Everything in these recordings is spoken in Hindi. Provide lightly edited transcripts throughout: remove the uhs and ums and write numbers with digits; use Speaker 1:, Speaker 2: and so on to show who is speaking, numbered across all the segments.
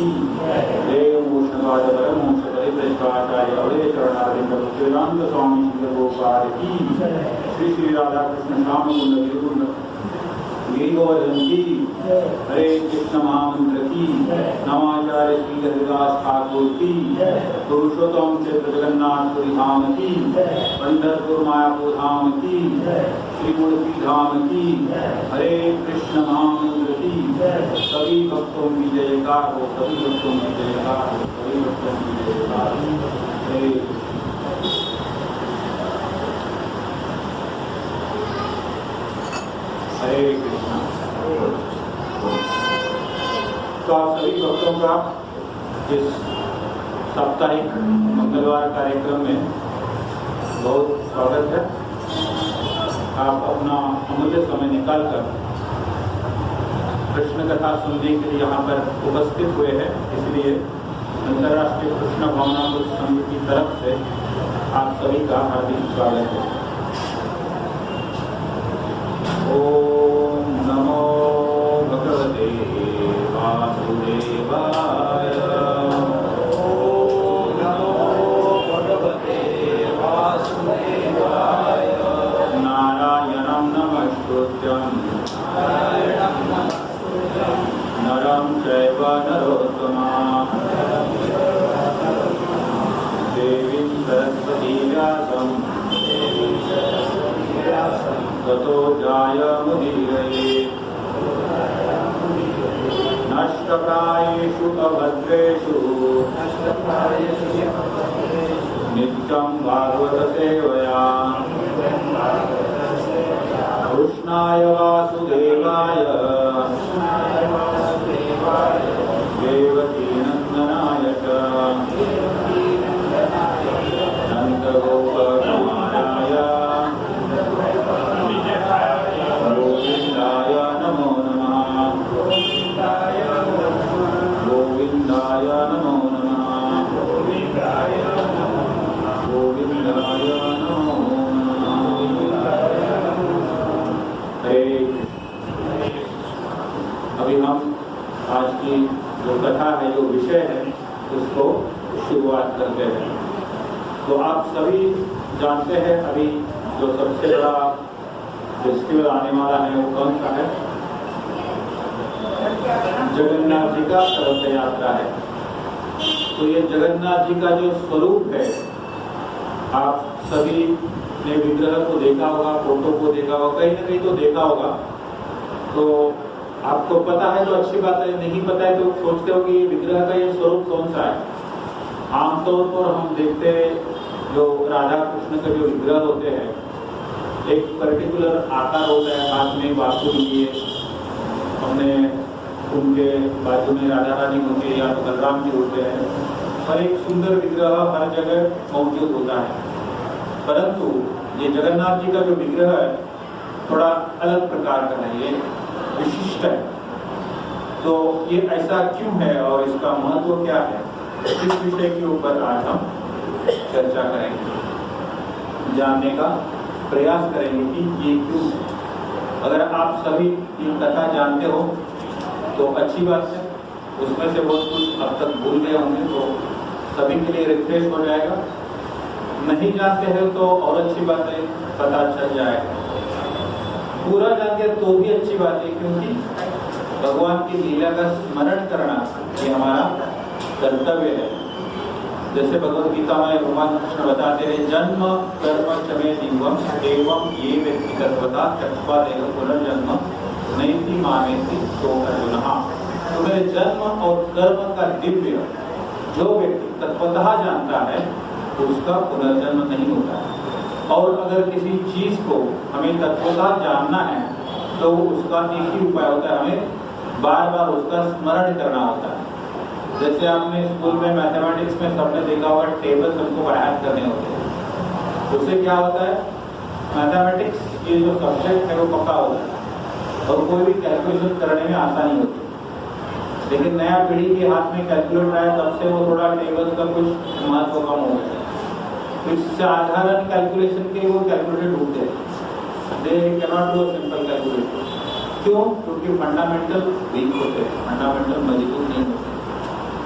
Speaker 1: की जय। मोक्षवाद परमोक्ष परिव्रजकाचार्य अवधेय चरणारविंद वेदांत स्वामी श्री गोपाल की श्री श्री राधा कृष्ण श्याम कुंड गिरिकुंड गिरिगोवर्धन की हरे कृष्ण महामंत्र की नमाचार्य श्री हरिदास ठाकुर की पुरुषोत्तम क्षेत्र जगन्नाथपुरी धाम की पंढरपुर मायापुर धाम की श्री उडुपी धाम की हरे कृष्ण महामंत्र की सभी भक्तों की जयकार हो, सभी भक्तों की जयकार हो, सभी भक्तों की जयकार हो। हरे हरे कृष्ण। तो आप सभी भक्तों का इस साप्ताहिक मंगलवार कार्यक्रम में बहुत स्वागत है। आप अपना अमूल्य समय निकालकर कृष्ण कथा सुनने के लिए यहाँ पर उपस्थित हुए हैं, इसलिए अंतर्राष्ट्रीय कृष्ण भावनामृत संघ की तरफ से आप सभी का हार्दिक स्वागत है। ओम नमो भगवते वासुदेवाय। ओम नमो भगवते वासुदेवाय। नारायणं नमस्कृत्यं नरं चैव नरोत्तमं देवीं सरस्वतीं व्यासं ततो जायमुदीरये। नष्टप्रायेषु अभद्रेषु नित्यं भागवत सेवया कृष्णाय वासुदेवाय देवकी नंदनाय च नन्दगोपकुमाराय गोविन्दाय नमो नमः। गोविन्दाय नमो नमः। गोविन्दाय नमो नमः। हरे। अभी हम आज की जो कथा है, जो विषय है, उसको शुरुआत करते हैं। तो आप सभी जानते हैं अभी जो सबसे बड़ा फेस्टिवल आने वाला है वो कौन सा है? जगन्नाथ जी का रथ यात्रा है। तो ये जगन्नाथ जी का जो स्वरूप है, आप सभी ने विग्रह को देखा होगा, फोटो को देखा होगा, कहीं ना कहीं तो देखा होगा। तो आपको पता है तो अच्छी बात है, नहीं पता है तो सोचते हो कि ये विग्रह का ये स्वरूप कौन सा है। आमतौर पर हम देखते हैं जो राधा कृष्ण के जो विग्रह होते हैं, एक पर्टिकुलर आकार होता है, हाथ में बांसुरी लिए, हमने उनके बाजू में राधा रानी होती है या तो बलराम जी होते हैं, और एक सुंदर विग्रह हर जगह मौजूद होता है। परंतु ये जगन्नाथ जी का जो विग्रह है थोड़ा अलग प्रकार का है, ये विशिष्ट है। तो ये ऐसा क्यों है और इसका महत्व क्या है, इस विषय के ऊपर आज हम चर्चा करेंगे, जानने का प्रयास करेंगे कि ये क्यों। अगर आप सभी ये कथा जानते हो तो अच्छी बात है, उसमें से बहुत कुछ अब तक भूल गए होंगे तो सभी के लिए रिफ्रेश हो जाएगा। नहीं जानते हैं तो और अच्छी बात है, पता चल जाएगा। पूरा जानते तो भी अच्छी बात है, क्योंकि भगवान की लीला का स्मरण करना ये हमारा कर्तव्य है। जैसे भगवद गीता में भगवान कृष्ण बताते हैं, जन्म कर्म चमे दिवम एवं ये व्यक्ति कर्मता चक्वा देव पुनर्जन्म नैति मामेति तो अर्जुनः। तो मेरे जन्म और कर्म का दिव्य जो व्यक्ति तत्वतः जानता है उसका पुनर्जन्म नहीं होता है। और अगर किसी चीज को हमें तत्वतः जानना है तो उसका एक ही उपाय होता है, हमें बार बार उसका स्मरण करना होता है। जैसे आपने स्कूल में मैथमेटिक्स में सबने देखा होगा, टेबल्स हमको बाहर करने होते हैं। उससे क्या होता है, मैथमेटिक्स ये जो सब्जेक्ट है वो पक्का होता है और कोई भी कैलकुलेशन करने में आसानी होती है। लेकिन नया पीढ़ी के हाथ में कैलकुलेटर आया तब से वो थोड़ा टेबल्स का कुछ महत्व कम हो गया। कुछ साधारण कैलकुलेशन के वो कैलकुलेटर ढूंढते हैं, they cannot do simple calculation. क्यों? क्योंकि फंडामेंटल वीक होते हैं, फंडामेंटल मजबूत नहीं होते।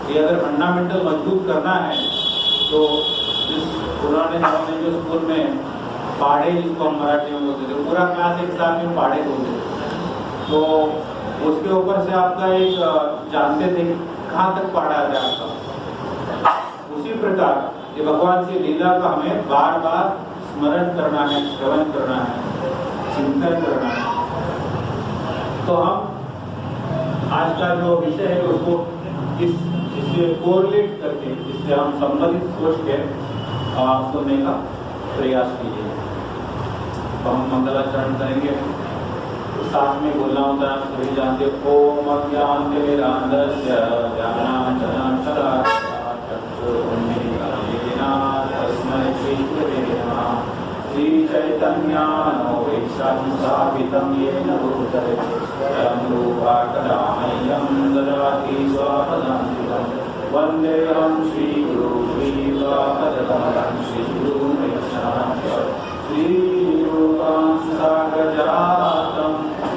Speaker 1: ये अगर फंडामेंटल मजबूत करना है तो इस पुराने जमाने जो स्कूल में पहाड़े, जिसको हम मराठी में बोलते थे, पूरा क्लास एक साथ में पहाड़े बोलते थे, तो उसके ऊपर से आपका एक जानते थे कहाँ तक पहाड़ा है आपका। उसी प्रकार ये भगवान की लीला का हमें बार बार स्मरण करना है, श्रवण करना है, चिंतन करना है। तो हम आज का जो विषय है उसको इससे कोरिलेट करके, इससे हम संबंधित सोच के सुनने का प्रयास कीजिए। तो हम मंगलाचरण करेंगे, तो साथ में बोलना होता है, सभी जानते ओम अज्ञानतिमिरान्धस्य ज्ञानाञ्जनशलाकया चक्षुरुन्मीलितं तस्मै श्रीगुरवे नमः। श्रीचैतन्यानोपेक्षं स्थापितं येन भूतले स्वयं रूपा कदा मह्यं ददाति स्वपदान्तिकं। वन्देऽहं श्रीगुरुं श्रीयुतापदकमलं श्रीगुरुं वैष्णवं श्रीरूपं साग्रजातं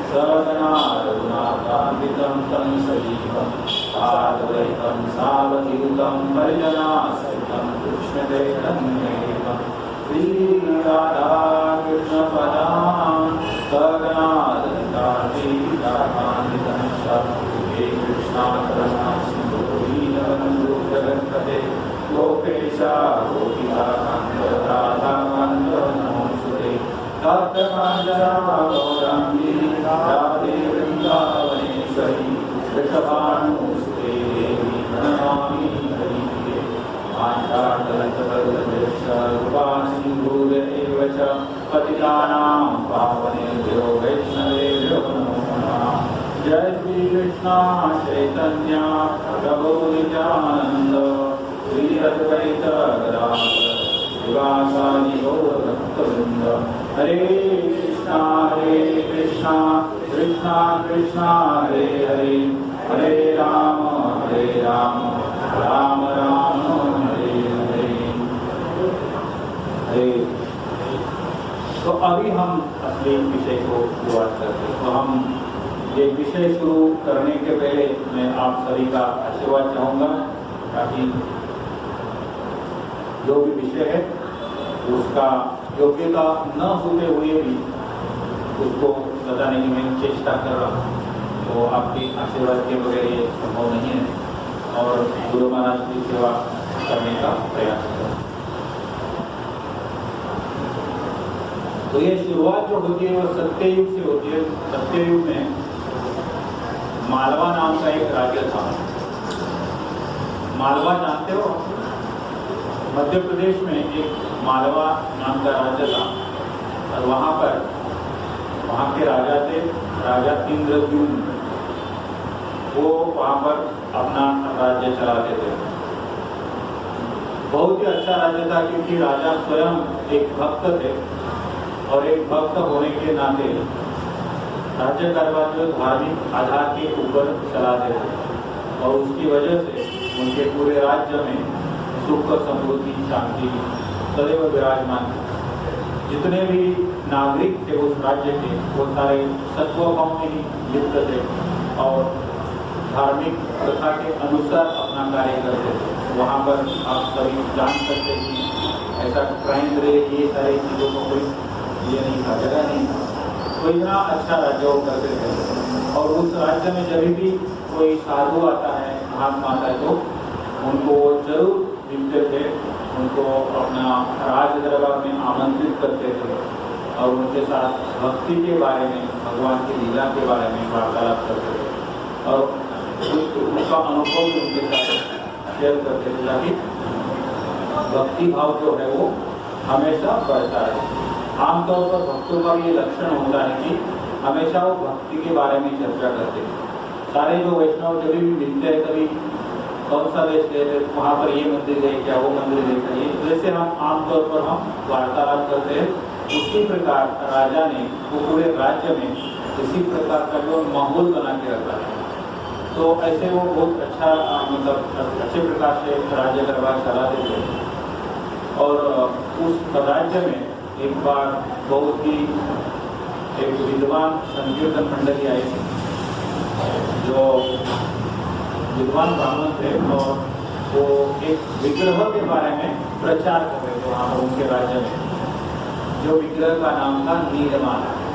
Speaker 1: सहगना रघुनाथान्वितं तं सजीवं साद्वैतं सावधूतं परिजनासहितं कृष्णचैतन्यदेवं श्रीराधा कृष्णपदां सहगना ललिता श्रीराधान्वितं हे कृष्णा करुणा सिन्धु दीनबन्धु जगत्पते गोपेशा गोपिकान्त राधाकान्त नमोऽस्तुते। तप्तकाञ्चना गौराङ्गी राधे वृन्दावनेश्वरी वृषभानुसुते देवी प्रणमामि हरिप्रिये। आचार्यवल्लभेश्वरूपासिन्धुरेव च पतितानां पावनेभ्यो वैष्णवेभ्यो नमो नमः। जय श्री कृष्ण चैतन्य प्रभु नित्यानंद श्री अद्वैत गदाधर शिवासादि गौर भक्तवृंद। हरे कृष्णा कृष्णा कृष्णा हरे हरे, हरे राम राम राम हरे हरे। हरे तो अभी हम असली विषय को शुरुआत करते हैं। तो हम ये विषय शुरू करने के पहले मैं आप सभी का आशीर्वाद चाहूँगा, ताकि जो भी विषय है उसका योग्यता न होते हुए भी उसको बताने की मैं चेष्टा कर रहा हूँ। तो आपके आशीर्वाद के बगैर ये संभव नहीं है, और गुरु महाराज की सेवा करने का प्रयास करें। तो ये शुरुआत जो होती है वो सत्ययुग से होती है। सत्ययुग में मालवा नाम का एक राज्य था। मालवा जानते हो? मध्य प्रदेश में एक मालवा नाम का राज्य था, और वहाँ के राजा थे, राजा इंद्रद्युम्न। वो वहाँ पर अपना राज्य चलाते थे। बहुत ही अच्छा राज्य था, क्योंकि राजा स्वयं एक भक्त थे, और एक भक्त होने के नाते राज्य कारभार जो धार्मिक आधार के ऊपर चलाते थे, और उसकी वजह से उनके पूरे राज्य में सुख, समृद्धि, शांति सदैव विराजमान थे। जितने भी नागरिक थे उस राज्य के, वो सारे सत्वभाव में ही लिप्त थे और धार्मिक प्रथा के अनुसार अपना कार्य करते थे। वहाँ पर आप सभी जान सकते हैं कि ऐसा क्राइम रेट, ये सारी चीज़ों को कोई ये नहीं था, जगह नहीं था। तो इतना अच्छा राज्य वो करते थे। और उस राज्य में जब भी कोई साधु आता है, महात्मा आता है, तो उनको जरूर मिलते थे, उनको अपना राज दरबार में आमंत्रित करते थे, और उनके साथ भक्ति के बारे में, भगवान की लीला के बारे में वार्तालाप करते थे, और उसका अनुभव उनके साथ शेयर करते थे, ताकि भक्ति भाव जो है वो हमेशा बढ़ता है। आमतौर पर भक्तों का ये लक्षण होता है कि हमेशा वो भक्ति के बारे में चर्चा करते हैं। सारे जो वैष्णव जब भी मिलते हैं, कभी कौन सा देश गए थे, वहाँ पर ये मंदिर गए क्या, वो मंदिर देखा, ये जैसे हम आमतौर पर हम वार्तालाप करते हैं, उसी प्रकार राजा ने वो पूरे राज्य में इसी प्रकार का जो माहौल बना के रखा है। तो ऐसे वो बहुत अच्छा, मतलब अच्छे प्रकार से राज्य दरबार चलाते थे। और उस राज्य में एक बार बहुत ही एक विद्वान संकीर्तन मंडली आई थी, जो विद्वान ब्राह्मण थे और वो एक विग्रह के बारे में प्रचार कर रहे थे वहाँ पर उनके राज्य में, जो विग्रह का नाम था नीलमाधव।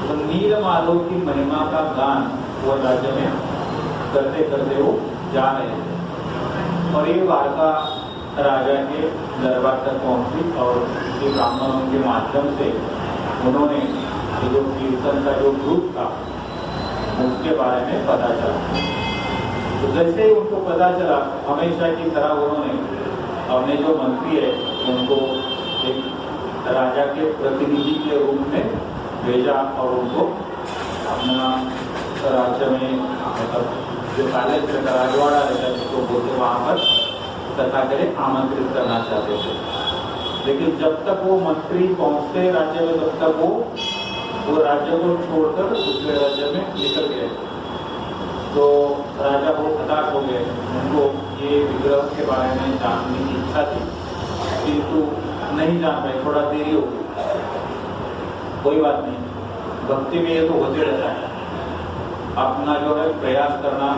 Speaker 1: तो नीलमाधव की महिमा का गान वो राज्य में करते करते वो जा रहे थे और ये वार्ता राजा के दरबार तक पहुंची और ये ब्राह्मणों के माध्यम से उन्होंने जो कीर्तन का जो ग्रुप था उसके बारे में पता चला। तो जैसे ही उनको पता चला, हमेशा की तरह उन्होंने अपने जो मंत्री है उनको एक राजा के प्रतिनिधि के रूप में भेजा और उनको अपना राज्य में मतलब जो पैलेस रहता राजवाड़ा रहता है जिसको बोलते वहाँ पर कथा के लिए आमंत्रित करना चाहते थे। लेकिन जब तक वो मंत्री पहुँचते राज्य में तब तक वो राज्य को छोड़कर दूसरे राज्य में निकल गए। तो राजा को हताश हो गए, उनको ये विग्रह के बारे में जानने की इच्छा थी किंतु नहीं जान पाए, थोड़ा देरी हो गई। कोई बात नहीं, भक्ति में ये तो होते रहता है, अपना जो है प्रयास करना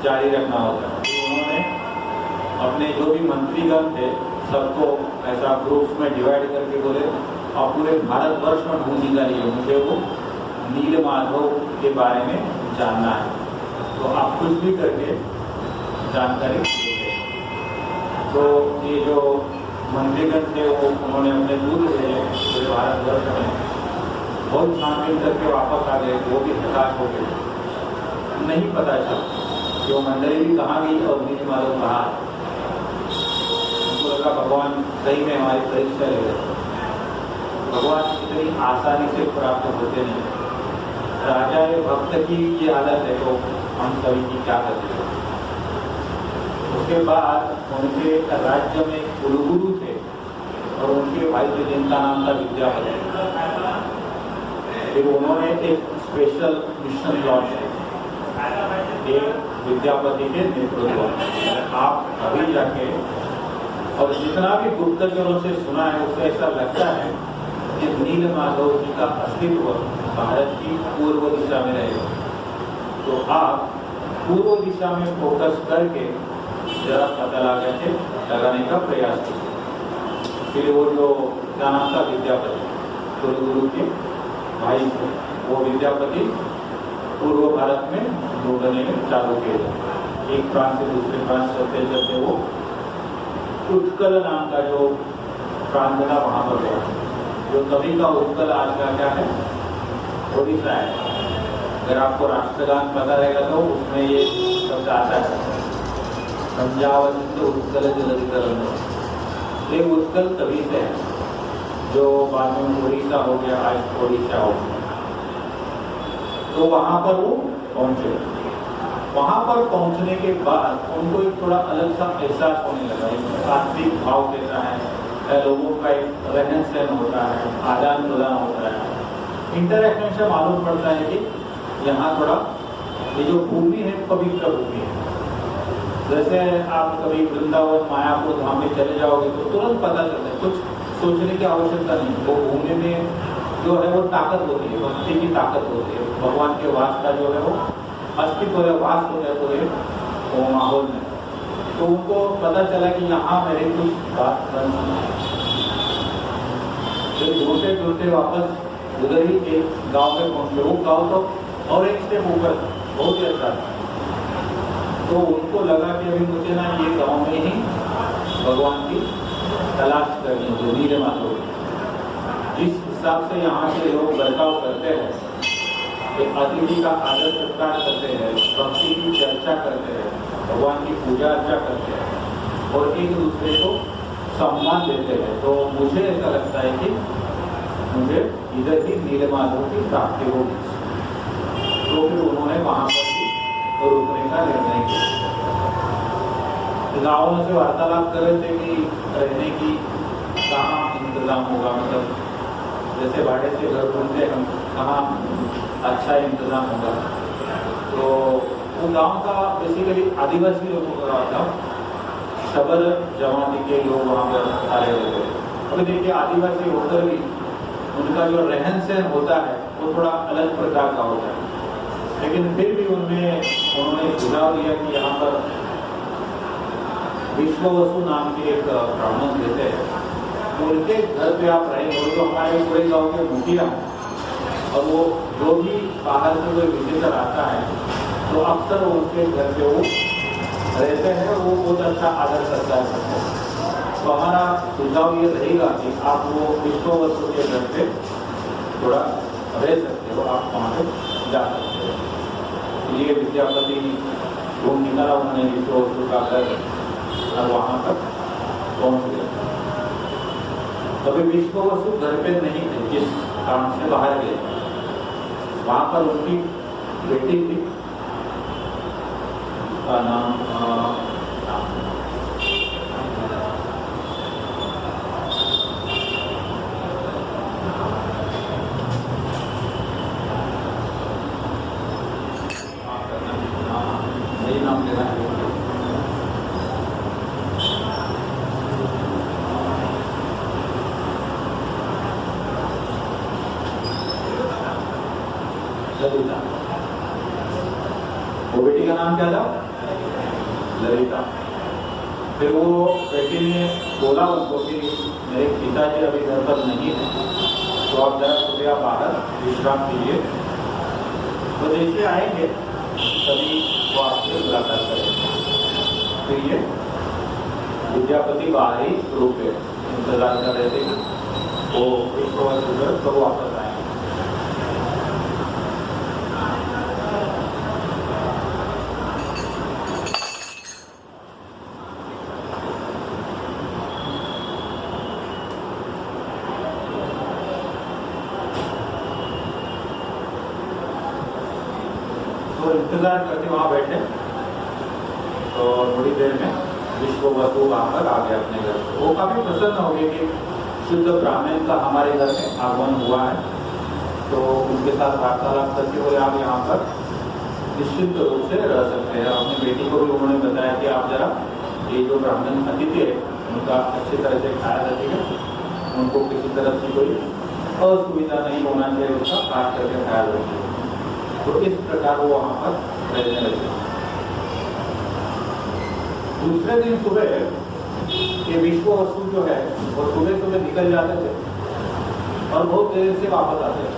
Speaker 1: जारी रखना होता है। तो उन्होंने अपने जो भी मंत्रीगण थे सबको ऐसा ग्रुप्स में डिवाइड करके बोले और पूरे भारतवर्ष में ढूंढ निकालिए, मुझे वो नीलमाधव के बारे में जानना है। तो आप कुछ भी करके जानकारी देते। तो ये जो मंत्रीगण थे वो उन्होंने अपने दूध भेजे पूरे भारतवर्ष में, बहुत छानबीन करके वापस आ गए, वो भी हताश हो गए, नहीं पता चला जो मंडली भी कहाँ गई और नीलमाधव कहाँ। उनको लगा भगवान सही में हमारी परीक्षा ले रहे, भगवान इतनी आसानी से प्राप्त होते नहीं। राजा भक्त की ये हालत है तो हम सभी की क्या करते हैं। उसके बाद उनके राज्य में कुलगुरु थे और उनके भाई थे जिनका नाम था विद्यापति। फिर उन्होंने एक स्पेशल मिशन लॉन्च किया विद्यापति के नेतृत्व में। आप अभी जाके और जितना भी गुप्तचरों से सुना है उससे ऐसा लगता है कि नीलमाधव जी का अस्तित्व भारत की पूर्व दिशा में रहेगा। तो आप पूर्व दिशा में फोकस करके जरा पता लगाने का प्रयास कीजिए। फिर वो जो क्या नाम था विद्यापति, कुलगुरु के भाई थे, वो विद्यापति पूर्व भारत में ढूंढने चालू किए। एक प्रांत से दूसरे प्रांत चलते चलते वो उत्कल नाम का जो प्रांत था वहाँ पर गया, जो तभी का उत्कल आज का क्या है ओडिशा है। अगर आपको राष्ट्रगान पता रहेगा तो उसमें ये शब्द आता है, पंजाब उत्कल जलधिकरण। ये उत्कल तभी से है जो बाद में उड़ीसा हो गया, आज ओडिशा हो गया। तो वहाँ पर वो पहुँचे। वहाँ पर पहुँचने के बाद उनको एक थोड़ा अलग सा एहसास होने लगा, एक सात्विक भाव देता है, लोगों का एक रहन सहन होता है, आदान प्रदान होता है, इंटरेक्शन से मालूम पड़ता है कि यहाँ थोड़ा ये जो भूमि है पवित्र भूमि है। जैसे आप कभी वृंदावन मायापुर धाम में चले जाओगे तो तुरंत पता चलता है, कुछ सोचने की आवश्यकता नहीं। वो भूमि में जो है वो ताकत होती है, भक्ति की ताकत होती है, भगवान के वास का जो है वो अस्तित्व है, वास हो जाए पूरे वो माहौल में। तो उनको पता चला कि यहाँ मेरे कुछ बात बन ढूंढते ढूंढते वापस उधर ही एक गांव में पहुंचे। वो गांव तो और एक स्टेप ऊपर बहुत ही अच्छा था। तो उनको लगा कि अभी मुझे ना ये गांव में ही भगवान की तलाश करनी है, नीलमाधव। जिस हिसाब से यहाँ के लोग बर्ताव करते हैं, अतिथि का आदर सत्कार करते हैं, भक्ति की चर्चा करते हैं, भगवान की पूजा अर्चा करते हैं और एक दूसरे को सम्मान देते हैं, तो मुझे ऐसा लगता है कि मुझे इधर ही नीलमाधव की प्राप्ति होगी। तो फिर उन्होंने वहाँ पर भी रुकने का निर्णय किया। गाँव से वार्तालाप कर रहे थे कि रहने की कहाँ इंतजाम होगा, मतलब जैसे भाड़े से घर ढूंढते हम, कहाँ अच्छा इंतजाम होगा। तो वो गांव का बेसिकली आदिवासी लोगों का गाँव था, शबर जमाती के लोग वहाँ पर आ रहे थे। अभी देखिए आदिवासी होकर भी उनका जो रहन सहन होता है वो थोड़ा अलग प्रकार का होता है। लेकिन फिर भी उन्होंने सुझाव दिया कि यहाँ पर विश्ववसु नाम के एक ब्राह्मण रहते हैं, तो उनके घर पे आप रहेंगे। वो तो हमारे पूरे गाँव के मुखिया हैं, और वो जो भी बाहर से कोई विजिटर आता है तो अक्सर उनके घर पे वो रहते हैं, और वो बहुत अच्छा आदर करता है। तो हमारा सुझाव ये रहेगा कि आप वो विश्ववसु के घर पे थोड़ा रह सकते हो, आप वहाँ पे जा सकते हो। ये विद्यापति घूम निकाला उन्होंने विश्ववसु का घर, और वहाँ पर पहुँच गया। कभी विश्ववसु घर पे नहीं थे, जिस काम से बाहर गए, वहाँ पर उनकी बेटी थी, का नाम सही नाम लेना है, ललिता। वो बेटी का नाम क्या था? ललिता। फिर वो बेटी ने बोला उनको कि मेरे पिताजी अभी घर पर नहीं है, तो आप जरा सुबह बाहर विश्राम कीजिए, तो जैसे आएंगे तभी वो आपसे मुलाकात करेंगे। फिर ये विद्यापति बाहर ही रूप में इंतजार कर रहे थे वो विश्ववसु कब वापस आएंगे। तो इंतजार करते वहाँ बैठे, तो थोड़ी देर में विश्ववसु आकर आ गए अपने घर। वो काफी प्रसन्न हो गए कि शुद्ध ब्राह्मण का हमारे घर में आगमन हुआ है, तो उनके साथ वार्तालाप करके वो आप यहाँ पर निश्चित रूप से रह सकते हैं। अपनी बेटी को भी उन्होंने बताया कि आप जरा ये जो ब्राह्मण अतिथि है उनका अच्छी तरह से ख्याल रखिएगा, उनको किसी तरह से कोई असुविधा नहीं होना चाहिए, उसका खास करके ख्याल रखिएगा। तो इस प्रकार वो वहाँ पर रहने लगे। दूसरे दिन सुबह ये विश्ववसु जो है वो सुबह सुबह निकल जाते थे और बहुत देर से वापस आते थे।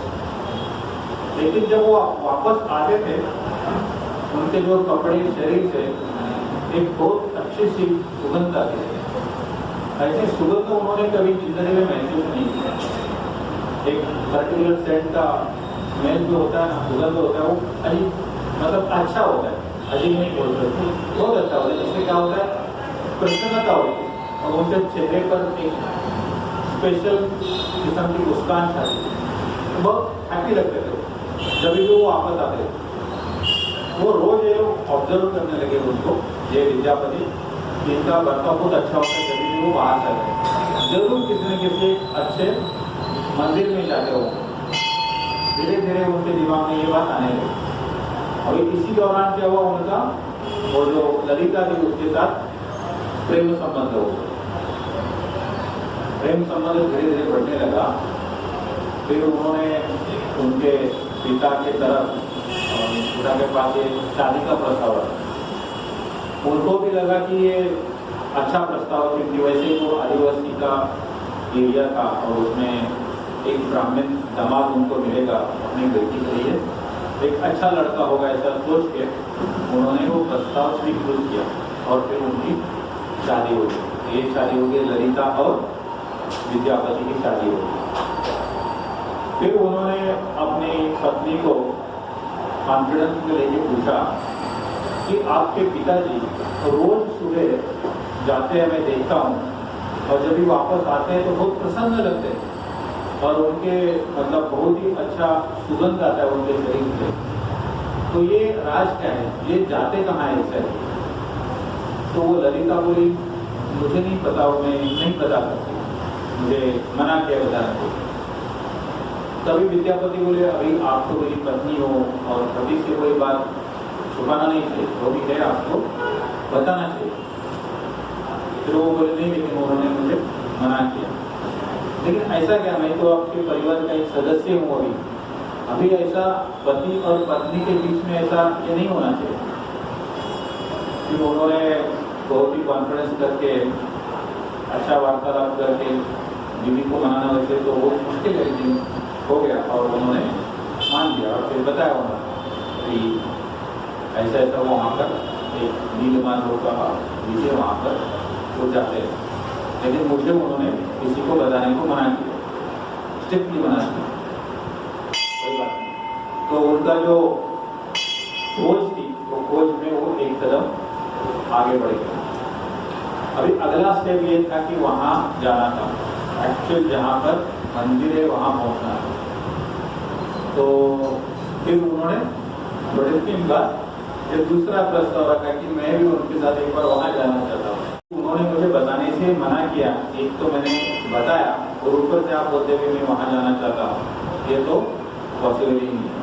Speaker 1: लेकिन जब वो वापस आते थे, उनके जो कपड़े शरीर से एक बहुत अच्छी सी सुगंध आती थी। ऐसी सुगंध उन्होंने कभी जिंदगी में महसूस नहीं किया। एक पर्टिकुलर सेंट का स्मेल जो होता है ना, सुगंध होता है, वो अजीब मतलब अच्छा होता है, अजीब नहीं बोल सकते, बहुत अच्छा होता है। जिससे क्या होता है, प्रसन्नता होती है और उनके चेहरे पर एक स्पेशल किस्म की मुस्कान छाती थी, तो बहुत हैप्पी लगते थे जब भी वो वापस आते थे। वो रोज ये लोग ऑब्जर्व करने लगे उनको, ये विद्यापति, इनका बर्ताव बहुत अच्छा होता है। जब भी वो बाहर जाते जरूर किसी न किसी अच्छे मंदिर में जाते होंगे। धीरे धीरे उनके दिमाग में ये बात आने लगी। अभी इसी दौरान क्या हुआ, उनका वो जो ललिता थी उसके साथ प्रेम संबंध हो गया। प्रेम संबंध धीरे धीरे बढ़ने लगा। फिर उन्होंने उनके पिता के तरफ पिता के पास ये शादी का प्रस्ताव रखा। उनको भी लगा कि ये अच्छा प्रस्ताव, क्योंकि वैसे वो आदिवासी का एरिया था और उसमें एक ब्राह्मण दामाद उनको मिलेगा अपनी बेटी के लिए, एक अच्छा लड़का होगा, ऐसा सोच के उन्होंने वो प्रस्ताव स्वीकृत किया और फिर उनकी शादी हो गई। ये शादी हो गई, ललिता और विद्यापति की शादी हो गई। फिर उन्होंने अपनी पत्नी को कॉन्फिडेंस में लेके पूछा कि आपके पिताजी रोज सुबह जाते हैं, मैं देखता हूँ, और जब भी वापस आते हैं तो बहुत प्रसन्न लगते हैं और उनके मतलब बहुत ही अच्छा सुगंध आता है उनके शरीर से। तो ये राज क्या है, ये जाते कहाँ है इससे? तो वो ललिता बोली, मुझे नहीं पता, मैं नहीं बता सकती, मुझे मना किया बताने को। तभी विद्यापति बोले, अभी आप तो मेरी पत्नी हो और कभी से कोई बात छुपाना नहीं चाहिए, जो भी है आपको बताना चाहिए। फिर वो बोले नहीं, लेकिन उन्होंने मुझे मना किया। लेकिन ऐसा क्या, मैं तो आपके परिवार का एक सदस्य हूँ अभी, अभी ऐसा पति और पत्नी के बीच में ऐसा ये नहीं होना चाहिए कि उन्होंने बहुत ही कॉन्फिडेंस करके अच्छा वार्तालाप करके बीवी को मनाना, वैसे तो वो मुश्किल है, लेकिन हो गया और उन्होंने मान दिया और फिर बताया उन्होंने कि ऐसा ऐसा वो वहाँ पर एक नीलमान होगा नीचे वहाँ पर वो जाते हैं, लेकिन मुझे उन्होंने किसी को बताने को मना किया, स्ट्रिक्टली मना किया, कोई बात नहीं। तो उनका जो खोज थी वो खोज में वो एक कदम आगे बढ़ गया। अभी अगला स्टेप ये था कि वहाँ जाना था, एक्चुअल जहाँ पर मंदिर है वहाँ पहुँचना था। तो फिर उन्होंने बड़े दिन बाद जब दूसरा प्रस्ताव रखा कि मैं भी उनके साथ एक बार वहाँ जाना चाहता हूँ। उन्होंने मुझे बताने से मना किया, एक तो मैंने बताया और ऊपर से आप बोलते हुए मैं वहाँ जाना चाहता हूँ, ये तो पॉसिबल ही नहीं है।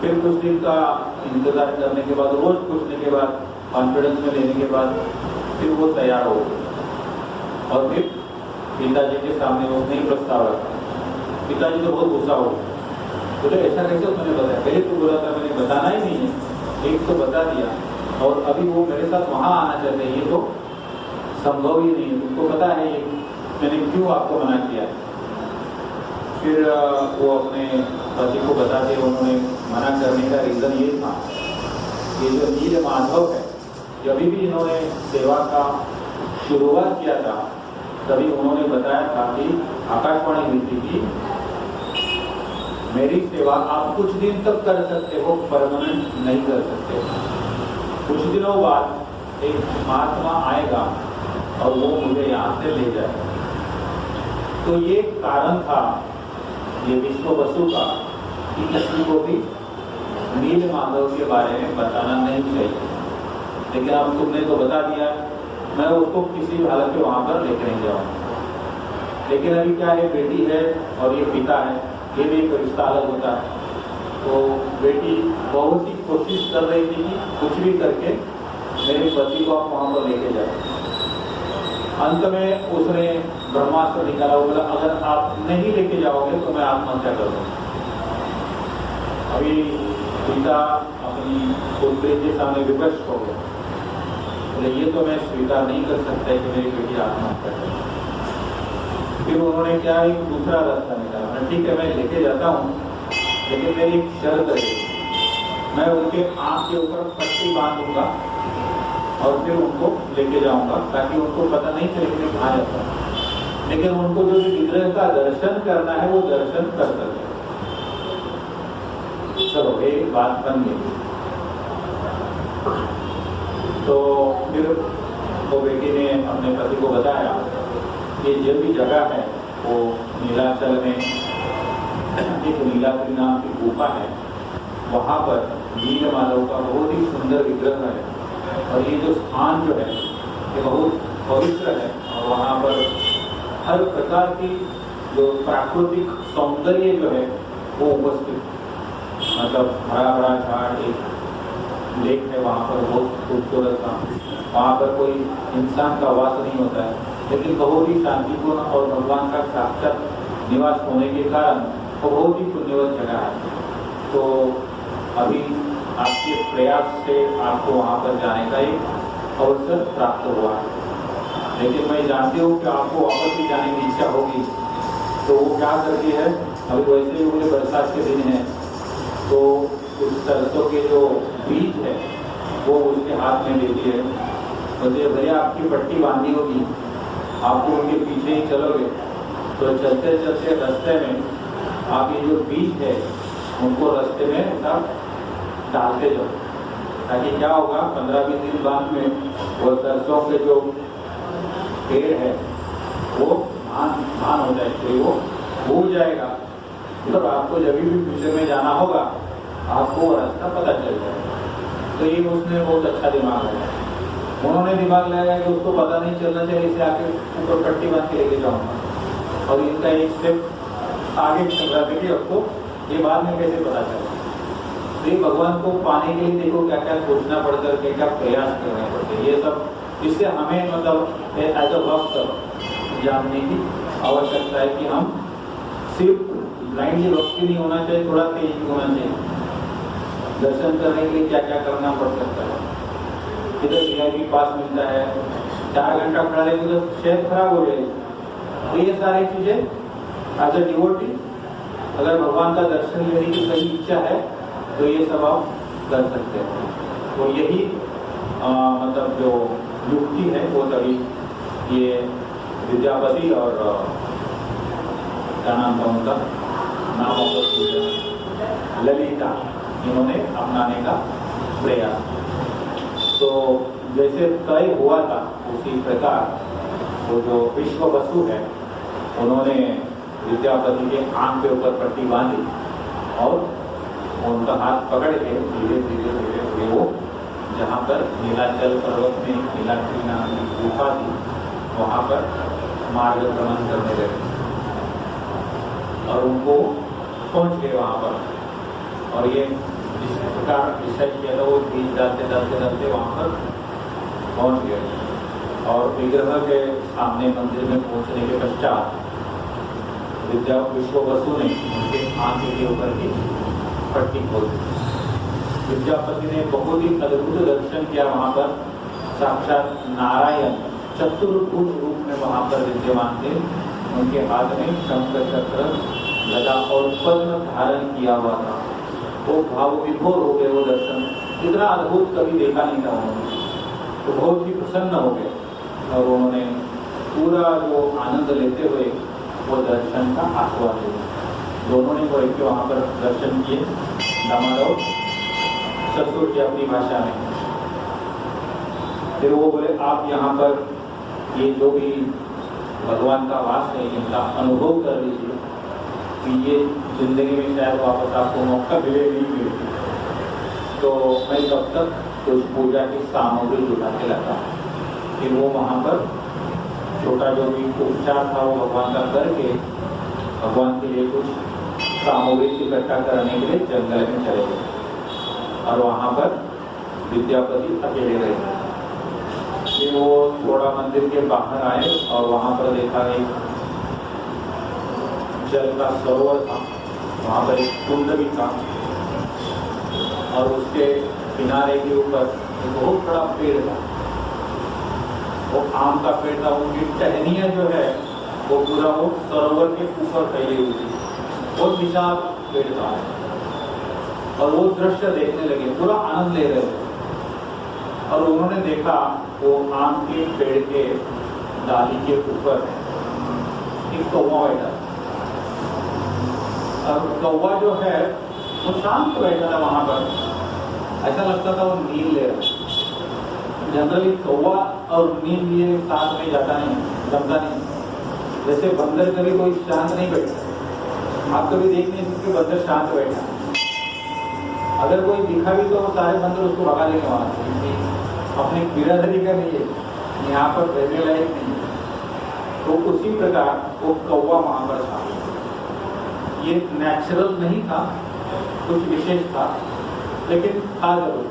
Speaker 1: फिर कुछ दिन का इंतजार करने के बाद, रोज पूछने के बाद, कॉन्फिडेंस में लेने के बाद फिर वो तैयार हो गए और फिर पिताजी के सामने उसने ही प्रस्ताव रखा। पिताजी तो बहुत गुस्सा हो गए, बोले ऐसा कैसे उसने बताया, पहले तो बोला था मैंने बताना ही नहीं है, एक तो बता दिया और अभी वो मेरे साथ वहाँ आना चाहते हैं, ये तो संभव ही नहीं है, तुमको पता है ये मैंने क्यों आपको मना किया। फिर वो अपने पति को बता दिया, उन्होंने मना करने का रीज़न ये था, ये जो नील माधव है, जब भी इन्होंने सेवा का शुरुआत किया था तभी उन्होंने बताया था कि आकाशवाणी नीति की मेरी सेवा आप कुछ दिन तक कर सकते हो, परमानेंट नहीं कर सकते। कुछ दिनों बाद एक महात्मा आएगा और वो मुझे यहाँ से ले जाएगा। तो ये कारण था ये विश्व वसु का कि किसी को भी नील माधव के बारे में बताना नहीं चाहिए, लेकिन अब तुमने तो बता दिया, मैं उसको किसी भी हालत में वहाँ पर लेकर नहीं जाऊँगा। लेकिन अभी क्या है, बेटी है और ये पिता है, ये भी एक रिश्ता अलग होता है। तो बेटी बहुत ही कोशिश कर रही थी कि कुछ भी करके मेरे पति को आप वहाँ पर लेके जाए। अंत में उसने ब्रह्मास्त्र निकाला, वो बोला अगर आप नहीं लेके जाओगे तो मैं आत्महत्या करूँगा। अभी पिता अपनी पुत्री के सामने विवश हो गए, बोले ये तो मैं स्वीकार नहीं कर सकता कि मेरी बेटी आत्महत्या करे। फिर उन्होंने क्या एक दूसरा रास्ता निकाला, ठीक है मैं लेके जाता हूँ, लेकिन मेरी एक शर्त है, मैं उनके आँख के ऊपर पट्टी बांधूंगा और फिर उनको लेके जाऊंगा ताकि उनको पता नहीं चले कि कहाँ जाता है, लेकिन उनको जो विग्रह का दर्शन करना है वो दर्शन कर सकते। चलो एक बात बन गई। तो फिर वो बेटी ने अपने पति को बताया कि जो भी जगह है वो नीलाचल में एक नीलाद्रि नाम की गुफा है, वहाँ पर नील माधव का बहुत ही सुंदर विग्रह है और ये जो स्थान जो है ये बहुत पवित्र है और वहाँ पर हर प्रकार की जो प्राकृतिक सौंदर्य जो है वो उपस्थित, मतलब हरा भरा झाड़, एक लेक है वहाँ पर बहुत खूबसूरत सा, वहाँ पर कोई इंसान का वास नहीं होता है, लेकिन बहुत ही शांतिपूर्ण और भगवान का साक्षात निवास होने के कारण वो बहुत ही पुण्यवत जगह है। तो अभी आपके प्रयास से आपको वहाँ पर जाने का एक अवसर प्राप्त हुआ है, लेकिन मैं जानती हूँ कि आपको वापस भी जाने की इच्छा होगी। तो वो क्या करती है, अभी वैसे ही बोले बरसात के दिन है तो उस सरसों के जो बीज है वो उसके हाथ में देती है, बोलते भैया आपकी पट्टी बांधी होगी, आपको उनके पीछे ही चलोगे तो चलते चलते रास्ते में आप ये जो बीज है उनको रास्ते में सब डालते जाओ, ताकि क्या होगा 15-20 दिन बाद में वो सरसों के जो पेड़ है वो धान हो जाए, तो वो भूल जाएगा, तो आपको जब भी फ्यूचर में जाना होगा आपको वो रास्ता पता चल जाएगा। तो ये उसने बहुत अच्छा दिमाग लगाया, उन्होंने दिमाग लगाया कि उसको पता नहीं चलना चाहिए, इसे आके ऊपर पट्टी बांध के लेके जाऊँगा और इनका एक स्टेप आगे चल रहा है कि आपको ये बाद में कैसे पता चलेगा। तो ये भगवान को पाने के लिए देखो क्या क्या सोचना पड़ता है, क्या क्या प्रयास करने पड़ते हैं, ये सब इससे हमें मतलब एज अ भक्त जानने की आवश्यकता है कि हम सिर्फ ब्लाइंडली भक्ति नहीं होना चाहिए, थोड़ा तेज भी होना चाहिए। दर्शन करने के लिए क्या क्या करना पड़ सकता है। इधर VIP पास मिलता है, 4 घंटा खड़ा रहेंगे तो सेहत खराब हो जाएगी। तो ये सारी चीजें एज अ डिवोटी अगर भगवान का दर्शन लेने की सही इच्छा है तो ये सब आप कर सकते हैं। तो यही मतलब जो युक्ति है वो तभी ये विद्यापति और क्या नाम था उनका, नाम ललिता, इन्होंने अपनाने का प्रयास। तो जैसे तय हुआ था उसी प्रकार वो जो विश्व वसु है उन्होंने विद्यापति के आंख के ऊपर पट्टी बांधी और उनका हाथ पकड़ के धीरे धीरे धीरे धीरे वो जहाँ पर नीलाचल पर्वत में नीलाद्रि नाम की गुफा थी वहाँ पर मार्गक्रमण करने लगे और उनको पहुँच गए वहाँ पर। और ये जिस प्रकार डिसाइड किया था वो बीज डालते डालते डालते वहाँ पर पहुँच गए और विग्रह के सामने मंदिर में पहुँचने के पश्चात विश्व वसु ने उनके आंख के ऊपर की पट्टी खोल दी। विद्यापति ने बहुत ही अद्भुत दर्शन किया वहाँ पर। साक्षात नारायण चतुर्भुज रूप में वहाँ पर विद्यमान थे। उनके हाथ में शंख चक्र गदा और पद्म धारण किया हुआ था। वो भाव विभोर हो गए। वो दर्शन इतना अद्भुत कभी देखा नहीं था उन्होंने। तो बहुत ही प्रसन्न हो गए और उन्होंने पूरा जो आनंद लेते हुए वो दर्शन का आस्वाद लिया। दोनों ने वही के वहाँ पर दर्शन किए, दामादव ससुर की अपनी भाषा में। फिर वो बोले आप यहाँ पर ये जो भी भगवान का वास है इनका अनुभव कर लीजिए कि ये जिंदगी में शायद वापस आपको मौका मिले नहीं मिले। तो मैं तब तक कुछ पूजा की सामग्री जुटा के लगा। फिर वो वहाँ पर छोटा जो भी उपचार था वो भगवान का करके भगवान के लिए कुछ सामग्री इकट्ठा करने के लिए जंगल में चले गए और वहाँ पर विद्यापति अकेले रहे। फिर वो थोड़ा मंदिर के बाहर आए और वहाँ पर देखा एक जल का सरोवर था। वहाँ पर एक कुंड भी था और उसके किनारे के ऊपर एक बहुत बड़ा पेड़ था। वो आम का पेड़ था। उनकी टहनियाँ जो है वो पूरा वो सरोवर के ऊपर फैली हुई थी। बहुत विशाल पेड़ था और वो दृश्य देखने लगे, पूरा आनंद ले रहे थे। और उन्होंने देखा वो आम के पेड़ के डाली के ऊपर एक कौवा बैठा। और कौवा जो है वो शांत बैठा था वहां पर। ऐसा लगता था वो नींद ले रहा। जनरली कौवा और नींद ये साथ में जाता नहीं, जमता नहीं। जैसे बंदर कभी कोई शांत नहीं बैठता। आप कभी देख नहीं सकते बंदर शांत बैठा। अगर कोई दिखा भी तो सारे बंदर उसको भगा लेंगे वहां से। अपनी बिरादरी का नहीं है, यहाँ पर रहने लायक नहीं है। तो उसी प्रकार वो कौवा वहां पर था। ये नेचुरल नहीं था, कुछ विशेष था, लेकिन था जरूर।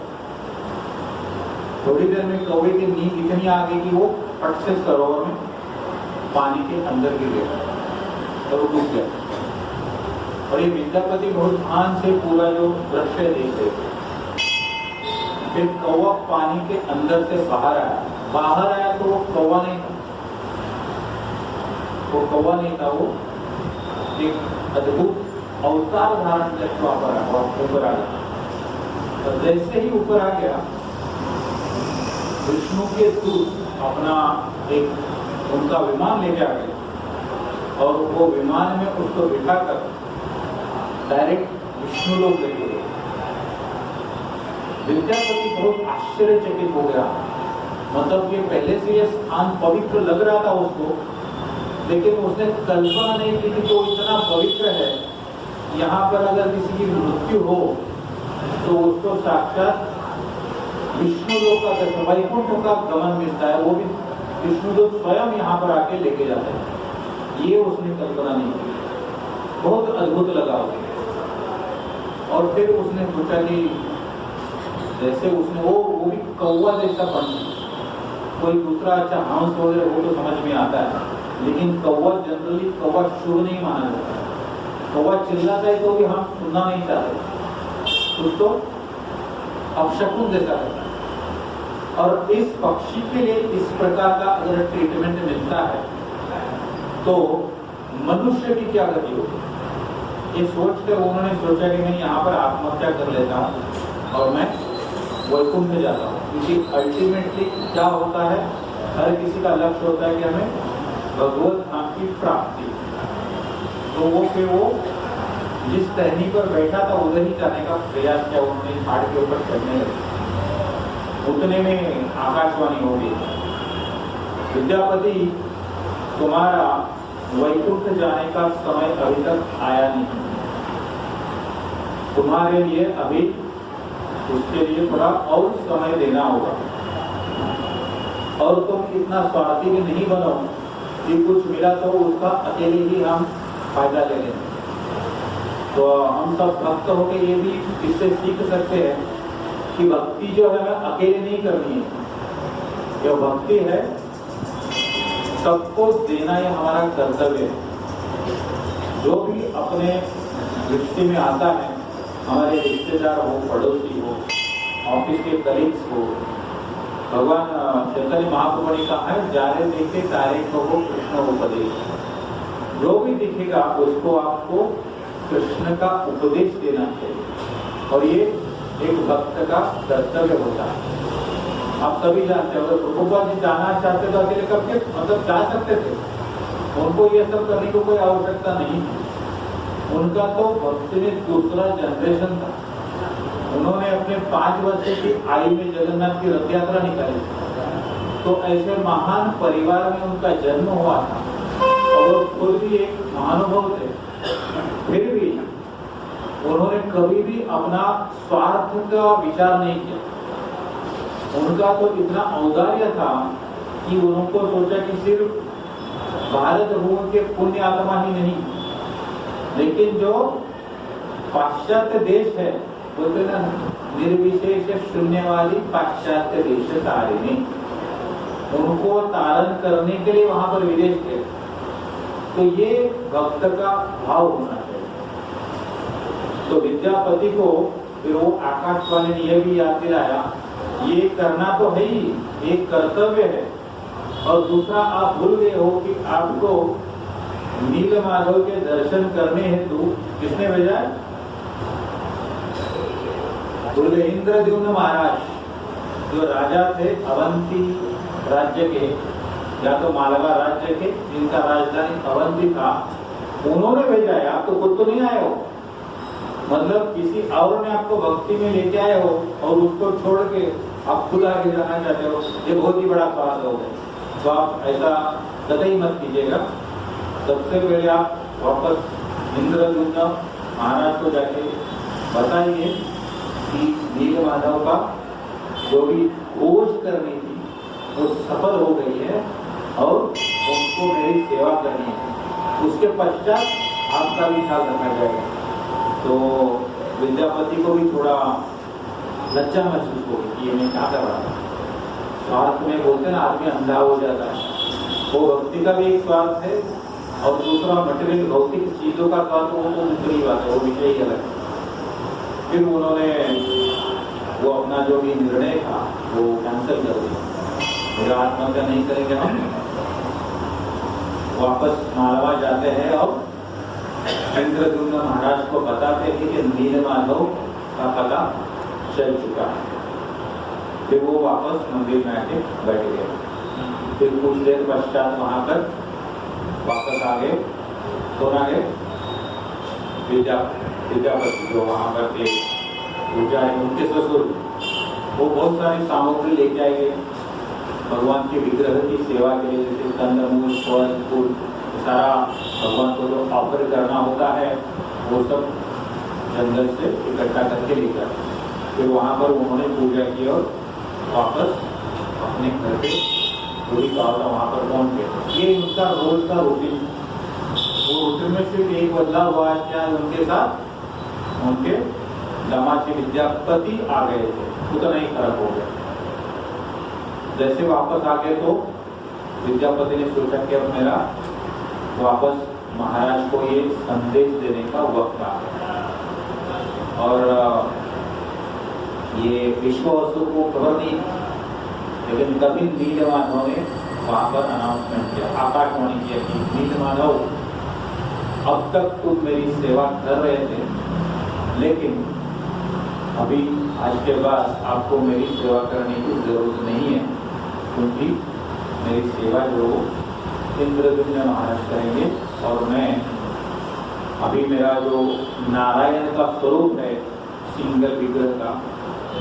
Speaker 1: थोड़ी देर में कौवे की नींद इतनी आ गई कि वो फट से सरोवर में पानी के अंदर गिर गया और वो डूब गया। और ये विद्यापति बहुत ध्यान से पूरा जो दृश्य देख रहे थे। फिर कौवा पानी के अंदर से बाहर आया तो वो कौवा नहीं था। वो कौवा नहीं था, वो एक अद्भुत अवतार धारण करके ऊपर आ गया। तो जैसे ही ऊपर आ गया विष्णु के दूत अपना एक उनका विमान लेके आ गए और वो विमान में उसको बिठाकर डायरेक्ट विष्णु लोक लेके गए। विद्यापति बहुत आश्चर्यचकित हो गया। मतलब कि पहले से ये स्थान पवित्र लग रहा था उसको, लेकिन उसने कल्पना नहीं की कि तो इतना पवित्र है। यहाँ पर अगर किसी की मृत्यु हो तो उसको साक्षात विष्णु लोक का वैकुंठ का गमन मिलता है। वो भी विष्णु लोक स्वयं यहाँ पर आके लेके जाते हैं। ये उसने कल्पना नहीं की। बहुत अद्भुत लगा उसे। और फिर उसने सोचा कि जैसे उसने वो भी कौवा जैसा बन, कोई दूसरा अच्छा हंस वगैरह वो तो समझ में आता है, लेकिन कौवा जनरली कौवा शुभ नहीं माना जाता। कौवा चिल्लाता है तो भी हम सुनना नहीं चाहते, कुछ तो अपशकुन जैसा रहता है। और इस पक्षी के लिए इस प्रकार का अगर ट्रीटमेंट मिलता है तो मनुष्य की क्या गति होगी? ये सोचकर उन्होंने सोचा कि मैं यहाँ पर आत्महत्या कर लेता हूँ और मैं वैकुंठ में जाता हूँ, क्योंकि अल्टीमेटली क्या होता है, हर किसी का लक्ष्य होता है कि हमें भगवत धाम की प्राप्ति। तो वो जिस टहनी पर बैठा था उधर ही जाने का प्रयास किया उन्होंने, झाड़ के ऊपर चढ़ने लगे। उतने में आकाशवाणी हो गई, विद्यापति तुम्हारा वैकुंठ जाने का समय अभी तक आया नहीं, तुम्हारे लिए अभी उसके लिए थोड़ा और समय देना होगा, और तुम इतना स्वार्थी भी नहीं बनो कि कुछ मिला तो उसका अकेले ही हम फायदा ले लें। तो हम सब भक्त होकर ये भी इससे सीख सकते हैं कि भक्ति जो है हमें अकेले नहीं करनी है, जो भक्ति है सबको देना ये हमारा कर्तव्य है। जो भी अपने दृष्टि में आता है, हमारे रिश्तेदार हो, पड़ोसी हो, ऑफिस के कलीग्स हो, भगवान चैतन्य महाप्रभु ने कहा है जारे देखे तारे को कृष्ण उपदेश। जो भी दिखेगा उसको आपको कृष्ण का उपदेश देना चाहिए, और ये एक भक्त का कर्तव्य होता है। आप सभी जानते हो, अगर प्रभुपाद जी जाना चाहते तो अकेले करके मतलब जा सकते थे, उनको ये सब करने की कोई आवश्यकता नहीं। उनका तो भक्ति में दूसरा जनरेशन था, उन्होंने अपने 5 वर्ष की आयु में जगन्नाथ की रथ यात्रा निकाली। तो ऐसे महान परिवार में उनका जन्म हुआ था, और वो खुद भी एक महानुभव थे, फिर भी उन्होंने कभी भी अपना स्वार्थ का विचार नहीं किया। उनका तो इतना औदार्य था कि उनको सोचा कि सिर्फ भारत भूमि के पुण्य आत्मा ही नहीं, लेकिन जो पाश्चात्य देश है, बोलते ना निर्विशेष शून्यवादी पाश्चात्य देश तारिणी, उनको तारण करने के लिए वहां पर विदेश गए। तो ये भक्त का भाव होना चाहिए। तो विद्यापति को फिर वो आकाशवाणी ने यह भी याद दिलाया, ये करना तो है ही, एक कर्तव्य है, और दूसरा आप भूल गए हो कि आपको नील माधव के दर्शन करने हेतु किसने भेजा है? बोले इंद्रद्युम्न महाराज, जो राजा थे अवंती राज्य के, या तो मालवा राज्य के, जिनका राजधानी अवंती था, उन्होंने भेजा है। आप तो खुद तो नहीं आए हो, मतलब किसी और ने आपको भक्ति में लेके आए हो और उसको छोड़ के आप खुद आगे जाना चाहते हो, ये बहुत ही बड़ा अपराध हो गया। तो आप ऐसा कतई मत कीजिएगा। सबसे पहले आप वापस इंद्रद्युम्न महाराज को जाके बताइए कि नील माधव का जो भी खोज करनी थी वो सफल हो गई है और उनको मेरी सेवा करनी है। उसके पश्चात आपका भी ख्याल रखा जाएगा। तो विद्यापति को भी थोड़ा लज्जा महसूस होगी कि ये मैं क्या कर रहा था। स्वार्थ में बोलते ना आदमी अंधा हो जाता है, वो भक्ति का भी एक स्वार्थ है, और दूसरा मटेरियल भौतिक चीजों का स्वार्थ, वो तो दूसरी बात है, वो विषय ही अलग है। फिर उन्होंने वो अपना जो भी निर्णय था वो कैंसिल कर दिया, मेरा आत्महत्या नहीं करेंगे हम। वापस मालवा जाते हैं और इंद्रद्युम्न महाराज को बताते हैं कि नील माधव का पता चल चुका है। फिर वो वापस मंदिर में आके बैठ गए। फिर कुछ देर पश्चात वहां पर वापस आ गए, कौन आ गए? विद्यापति, जो वहां पर थे पूजा है, उनके ससुर, वो बहुत सारी सामग्री लेके आएंगे भगवान के विग्रह की सेवा के लिए, जैसे कंदमूल, फल, फूल, सारा भगवान को जो ऑफर करना होता है वो सब जंगल से इकट्ठा करके लेकर, फिर वहाँ पर उन्होंने पूजा की और वापस अपने घर पे पूरी काल वहाँ पर पहुँच गए। ये उनका रोज का रूटीन। वो रूटीन में सिर्फ एक बदलाव हुआ क्या, उनके साथ उनके दामाद के विद्यापति आ गए थे, उतना ही फर्क हो गया। जैसे वापस आ गए तो विद्यापति ने सोचा कि अब मेरा वापस महाराज को ये संदेश देने का वक्त आ गया। और ये विश्व वस्तु को खबर नहीं, लेकिन कभी नील माधव ने वहां पर अनाउंसमेंट किया, आकाशवाणी किया कि नील माधव, अब तक तुम मेरी सेवा कर रहे थे, लेकिन अभी आज के बाद आपको मेरी सेवा करने की जरूरत नहीं है, क्योंकि मेरी सेवा जो इंद्रद्युम्न महाराज करेंगे। और मैं अभी मेरा जो नारायण का स्वरूप है सिंगल विग्रह का,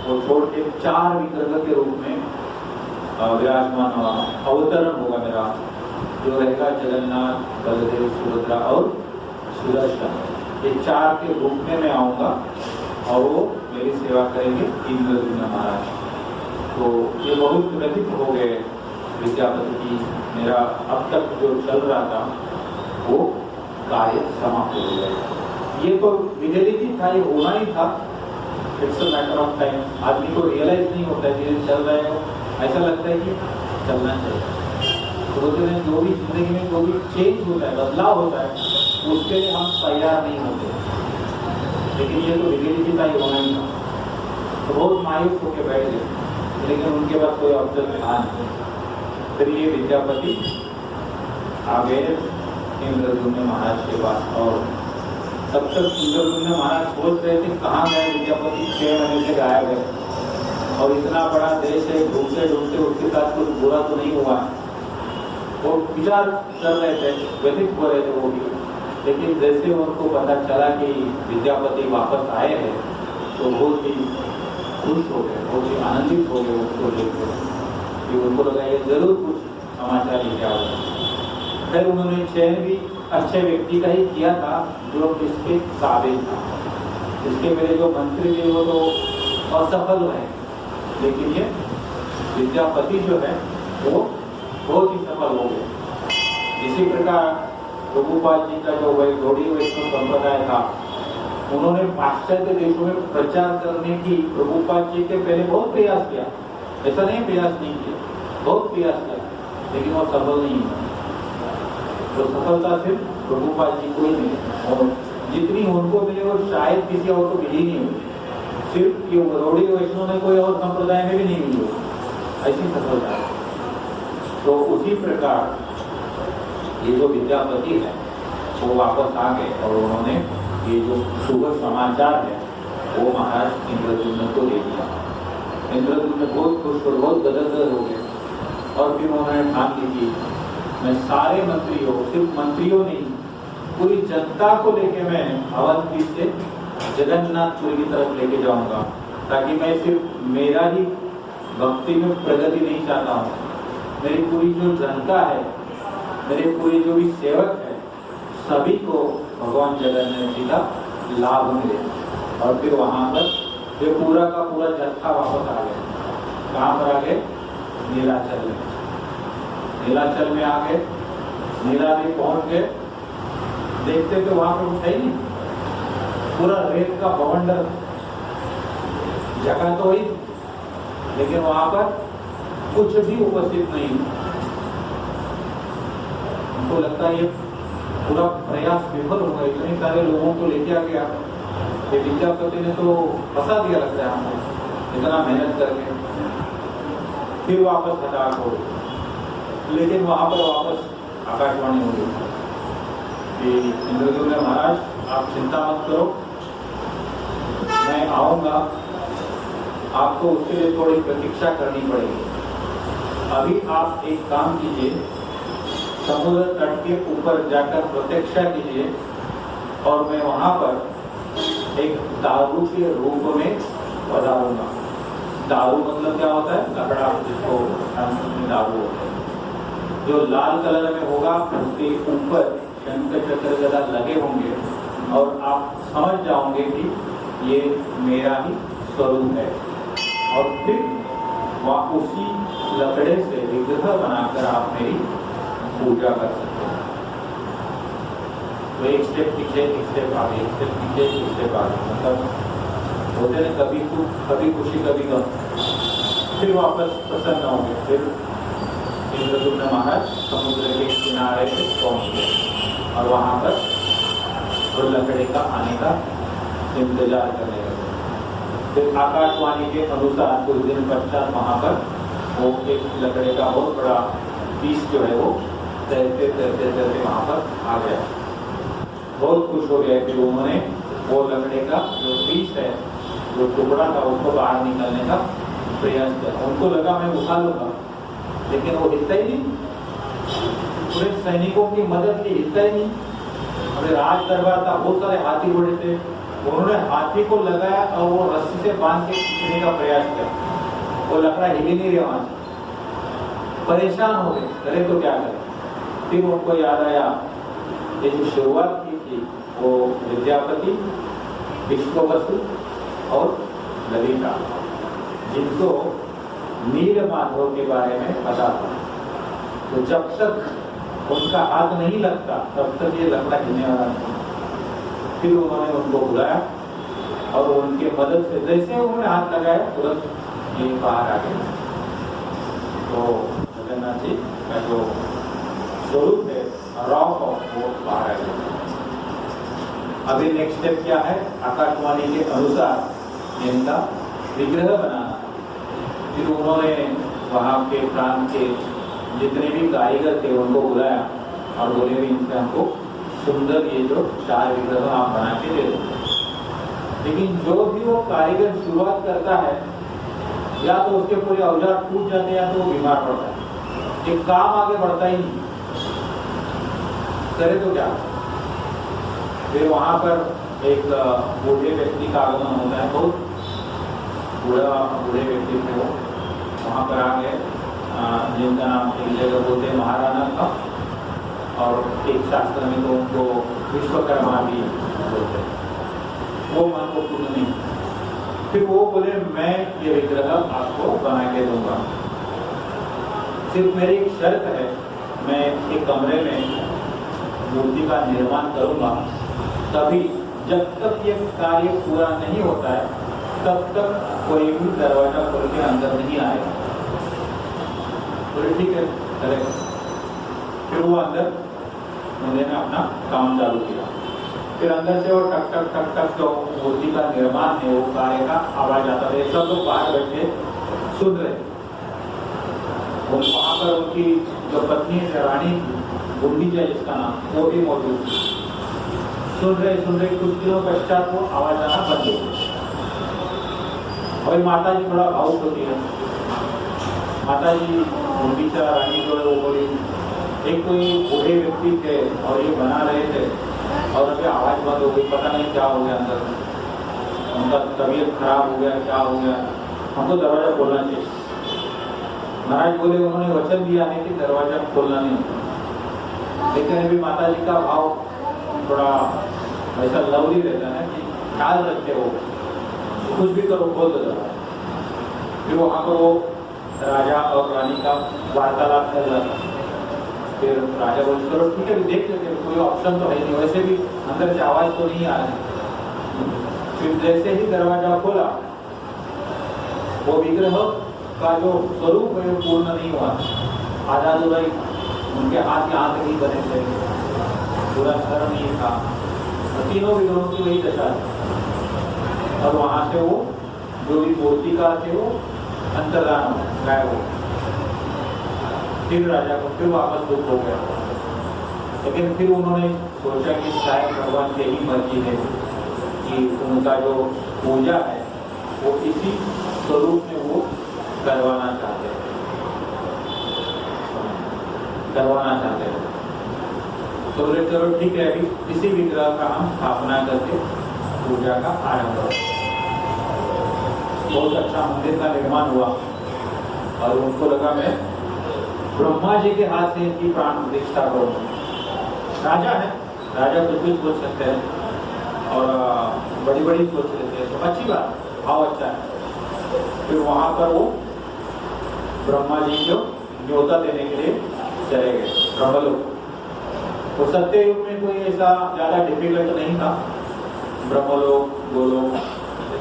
Speaker 1: वो छोड़ के 4 विग्रह के रूप में विराजमान अवतरण होगा मेरा, जो रहेगा जगन्नाथ, बलदेव, सुभद्रा और सुदर्शन। ये 4 के रूप में मैं आऊँगा और वो मेरी सेवा करेंगे इंद्रद्युम्न महाराज। तो ये बहुत व्यतीत हो गए विद्यापति की, मेरा अब तक जो चल रहा था वो कार्य समाप्त हो गया। ये तो विधि था, ये होना ही था, it's a matter of time. आदमी को रियलाइज नहीं होता है, धीरे चल रहे हो, ऐसा लगता है कि चलना चाहिए। तो बोलते हैं जो भी जिंदगी में जो भी चेंज होता है, बदलाव होता है, उसके लिए हम तैयार नहीं होते, लेकिन ये तो विधि था, ये होना ही था। तो बहुत मायूस होकर बैठ गए, लेकिन उनके पास कोई ऑप्शन था नहीं। फिर ये विद्यापति आ गए इंद्रद्युम्न महाराज के पास, और तब तक इंद्रद्युम्न महाराज सोच रहे थे कहाँ गए विद्यापति, 6 महीने से गायब है, और इतना बड़ा देश है, ढूंढते ढूंढते उसके साथ कुछ बुरा तो नहीं हुआ। वो विचार कर रहे थे, व्यतीत हो रहे थे वो भी। लेकिन जैसे उनको पता चला कि विद्यापति वापस आए हैं, तो बहुत ही खुश हो गए, बहुत ही आनंदित हो गए उसको देखकर, कि उनको लगा ये जरूर कुछ समाचार लेके आओगे। फिर उन्होंने चयन भी अच्छे व्यक्ति का ही किया था, जो इसके काबिल था। इसके मेरे जो मंत्री थे वो तो असफल रहे, लेकिन ये विद्यापति जो है वो बहुत ही सफल हो गए। इसी प्रकार प्रभुपाद जी का जो गौड़ी वैष्णव संप्रदाय था, उन्होंने पाश्चात्य देशों में प्रचार करने की प्रभुपाद जी के पहले बहुत प्रयास किया, ऐसा नहीं प्रयास नहीं किया, बहुत प्रयास किया, लेकिन वो सफल नहीं हुआ। तो सफलता सिर्फ प्रभुपाद जी को ही मिली, और जितनी उनको मिली वो शायद किसी और को मिली नहीं हुई, सिर्फ ये गौड़ी वैष्णव में कोई और संप्रदाय में भी नहीं मिली, ऐसी सफलता है। तो उसी प्रकार ये जो विद्यापति है वो वापस आ गए, और उन्होंने ये जो शुभ समाचार है वो महाराज इंद्रद्युम्न को दे दिया। इंद्रद्युम्न बहुत खुश और बहुत गदगद हो गए, और फिर उन्होंने ठान ली कि मैं सारे मंत्रियों, सिर्फ मंत्रियों नहीं, पूरी जनता को लेके मैं अवंती से जगन्नाथपुरी की तरफ लेके जाऊंगा, ताकि मैं सिर्फ मेरा ही भक्ति में प्रगति नहीं चाहता हूँ, मेरी पूरी जो जनता है, मेरे पूरे जो भी सेवक है, सभी को भगवान जगन्नाथ जी का लाभ मिले। और फिर वहां पर ये पूरा का पूरा जत्था वापस आ गया। कहाँ पर आ गए? नीलाचल में। नीलाचल में आ गए, नीला में पहुंच गए, देखते तो वहां पर कुछ है ही नहीं, पूरा रेत का बवंडर, जगह तो हुई, लेकिन वहां पर कुछ भी उपस्थित नहीं। उनको लगता है ये पूरा प्रयास विफल हो गया, इतने सारे लोगों को लेके आ गया, ये विद्यापति ने तो फंसा दिया लगता है हमको, इतना मेहनत करके। फिर वापस हटाक हो, लेकिन वहां पर वापस आकाशवाणी हो गई कि इंद्रद्युम्न महाराज आप चिंता मत करो, मैं आऊंगा, आपको उसके लिए थोड़ी प्रतीक्षा करनी पड़ेगी। अभी आप एक काम कीजिए, समुद्र तट के ऊपर जाकर प्रतीक्षा कीजिए, और मैं वहां पर एक दारू के रूप में पधारूंगा। दारू मतलब क्या होता है? लकड़ा, जिसको दारू होता है, जो लाल कलर में होगा, उसके ऊपर शंख चक्र गदा लगे होंगे, और आप समझ जाओगे कि ये मेरा ही स्वरूप है। और फिर वह उसी लकड़े से विग्रह बनाकर आप मेरी पूजा कर सकते हैं। तो एक स्टेप पीछे, एक स्टेप आगे, एक स्टेप पीछे, एक स्टेप आगे, मतलब होते हैं कभी खुशी कभी गम। फिर वापस प्रसन्न होंगे, फिर इंद्रद्युम्न महाराज समुद्र के किनारे पे पहुंच गए और वहां पर वो लकड़े का आने का इंतजार करने लगे। फिर आकाशवाणी के अनुसार कुछ दिन पश्चात वहां पर वो एक लकड़े का बहुत बड़ा पीस जो है वो तैरते तैरते तैरते वहां पर आ गया। बहुत खुश हो गए। फिर उन्होंने वो लकड़े का जो पीस है, जो टुकड़ा था, उसको बाहर निकलने का प्रयास किया। उनको लगा मैं उठा लूंगा, लेकिन वो हिलता ही नहीं। पूरे सैनिकों की मदद की, हिलता ही नहीं। अरे राज दरबार था, बहुत सारे हाथी घोड़े थे, उन्होंने हाथी को लगाया और वो रस्सी से बांध के खींचने का प्रयास किया। वो लकड़ा हिल ही नहीं रहा वहां से। परेशान हो गए, करे तो क्या करें। फिर उनको याद आया ये जो शुरुआत की थी वो विद्यापति, विश्ववसु और ललिता, जिनको नीलमाधव के बारे में पता था। तो जब तक उनका हाथ नहीं लगता तब तक ये लकड़ा हिलने वाला नहीं। फिर उन्होंने उनको बुलाया और उनके मदद से जैसे उन्होंने हाथ लगाया तुरंत ये बाहर आ गए। तो जगन्नाथ जी का जो स्वरूप है रॉ वो बाहर आ गया। अभी नेक्स्ट स्टेप क्या है? आकाशवाणी के अनुसार इनका विग्रह बनाना। फिर उन्होंने वहां के प्रांत के जितने भी कारीगर थे उनको बुलाया और बोले भी इनसे हमको सुंदर ये जो 4 विग्रह आप बना के दे दो। लेकिन जो भी वो कारीगर शुरुआत करता है, या तो उसके पूरे औजार टूट जाते हैं या तो वो बीमार पड़ता है। ये काम आगे बढ़ता ही नहीं। करे तो क्या? फिर वहां पर एक बूढ़े व्यक्ति का आगमन होता है। बहुत बूढ़े व्यक्ति थे वो, वहां पर आ गए, जिनका नाम एक जगह बोलते महाराणा था और एक शास्त्र में तो उनको विश्वकर्मा भी बोलते। वो मन को पूर्ण नहीं। फिर वो बोले मैं ये विग्रह आपको बना के दूंगा, सिर्फ मेरी एक शर्त है, मैं एक कमरे में मूर्ति का निर्माण करूंगा, तभी जब तक ये कार्य पूरा नहीं होता है तब तक कोई भी दरवाजा खोल के अंदर नहीं आएगा। बोले ठीक है चलेगा। फिर वो अंदर उन्होंने अपना काम चालू किया। फिर अंदर से वो टक टक टक टक जो मूर्ति का निर्माण है वो कार्य का आवाज आता है। सब लोग बाहर बैठे सुन रहे। और वहां पर उनकी जो पत्नी है रानी गुंडीचा जिसका नाम, वो भी मौजूद थी। सुन रहे कुछ दिनों पश्चात वो आवाज आना बंद हो गई। और माता जी थोड़ा भावुक होती है। माता जी गुंडीचा रानी जो है वो बोली, एक कोई बूढ़े व्यक्ति थे और ये बना रहे थे और अभी आवाज बंद हो गई, पता नहीं क्या हो गया, अंदर उनका तबीयत खराब हो गया, क्या हो गया, हमको दरवाजा खोलना चाहिए। महाराज बोले उन्होंने वचन दिया है कि दरवाजा खोलना नहीं। लेकिन अभी माता जी का भाव थोड़ा ऐसा लवली रहता है कि ख्याल रखते हो, कुछ भी करो खोल दो दरवाजा। फिर वहाँ पर वो राजा और रानी का वार्तालाप चल रहा था। फिर राजा बोले चलो ठीक है देख लेते, कोई ऑप्शन तो है नहीं, वैसे भी अंदर से आवाज तो नहीं आ रही। फिर जैसे ही दरवाजा खोला, वो विग्रह का जो स्वरूप है वो पूर्ण नहीं हुआ। आधा अधूरा ही, उनके हाथ यहाँ तक ही बने थे, पूरा सर नहीं था। तीनों विग्रहों की वही दशा थी। और वहां से वो जो भी मूर्तिकार थे वो अंतर्धान गायब हो। फिर राजा को फिर वापस दुख हो गया। लेकिन फिर उन्होंने सोचा कि शायद भगवान की ही मर्जी है कि उनका जो पूजा है वो इसी स्वरूप में वो करवाना चाहते हैं। तो बोले चलो ठीक है, अभी इसी विग्रह का हम स्थापना करके पूजा का आरंभ करें। बहुत अच्छा मंदिर का निर्माण हुआ और उनको लगा मैं ब्रह्मा जी के हाथ से इनकी प्राण प्रतिष्ठा करूँ। राजा है, राजा कुछ भी सोच सकते हैं और बड़ी बड़ी सोच लेते हैं, तो अच्छी बात, भाव अच्छा है। फिर वहां पर वो ब्रह्मा जी को न्योता देने के लिए चले गए ब्रह्मलोक। वो सत्य युग में कोई ऐसा ज्यादा डिफिकल्ट नहीं था। ब्रह्मलोक, गोलोक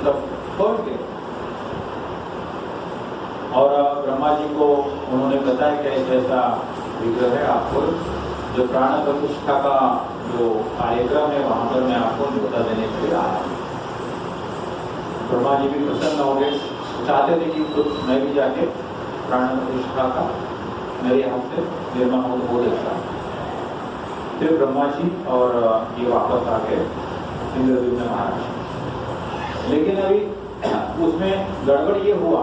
Speaker 1: सब पहुंच गए। और ब्रह्मा जी को उन्होंने बताया कि ऐसा ऐसा विग्रह है, आपको जो प्राण प्रतिष्ठा का जो कार्यक्रम है वहां पर मैं आपको न्योता देने के लिए आया। ब्रह्मा जी भी प्रसन्न हो गए, चाहते थे कि खुद मैं भी जाके प्राण प्रतिष्ठा का मेरे हाथ से निर्माण हो बहुत अच्छा। फिर ब्रह्मा जी और ये वापस आ गए इंद्रद्युम्न महाराज। लेकिन अभी उसमें गड़बड़ ये हुआ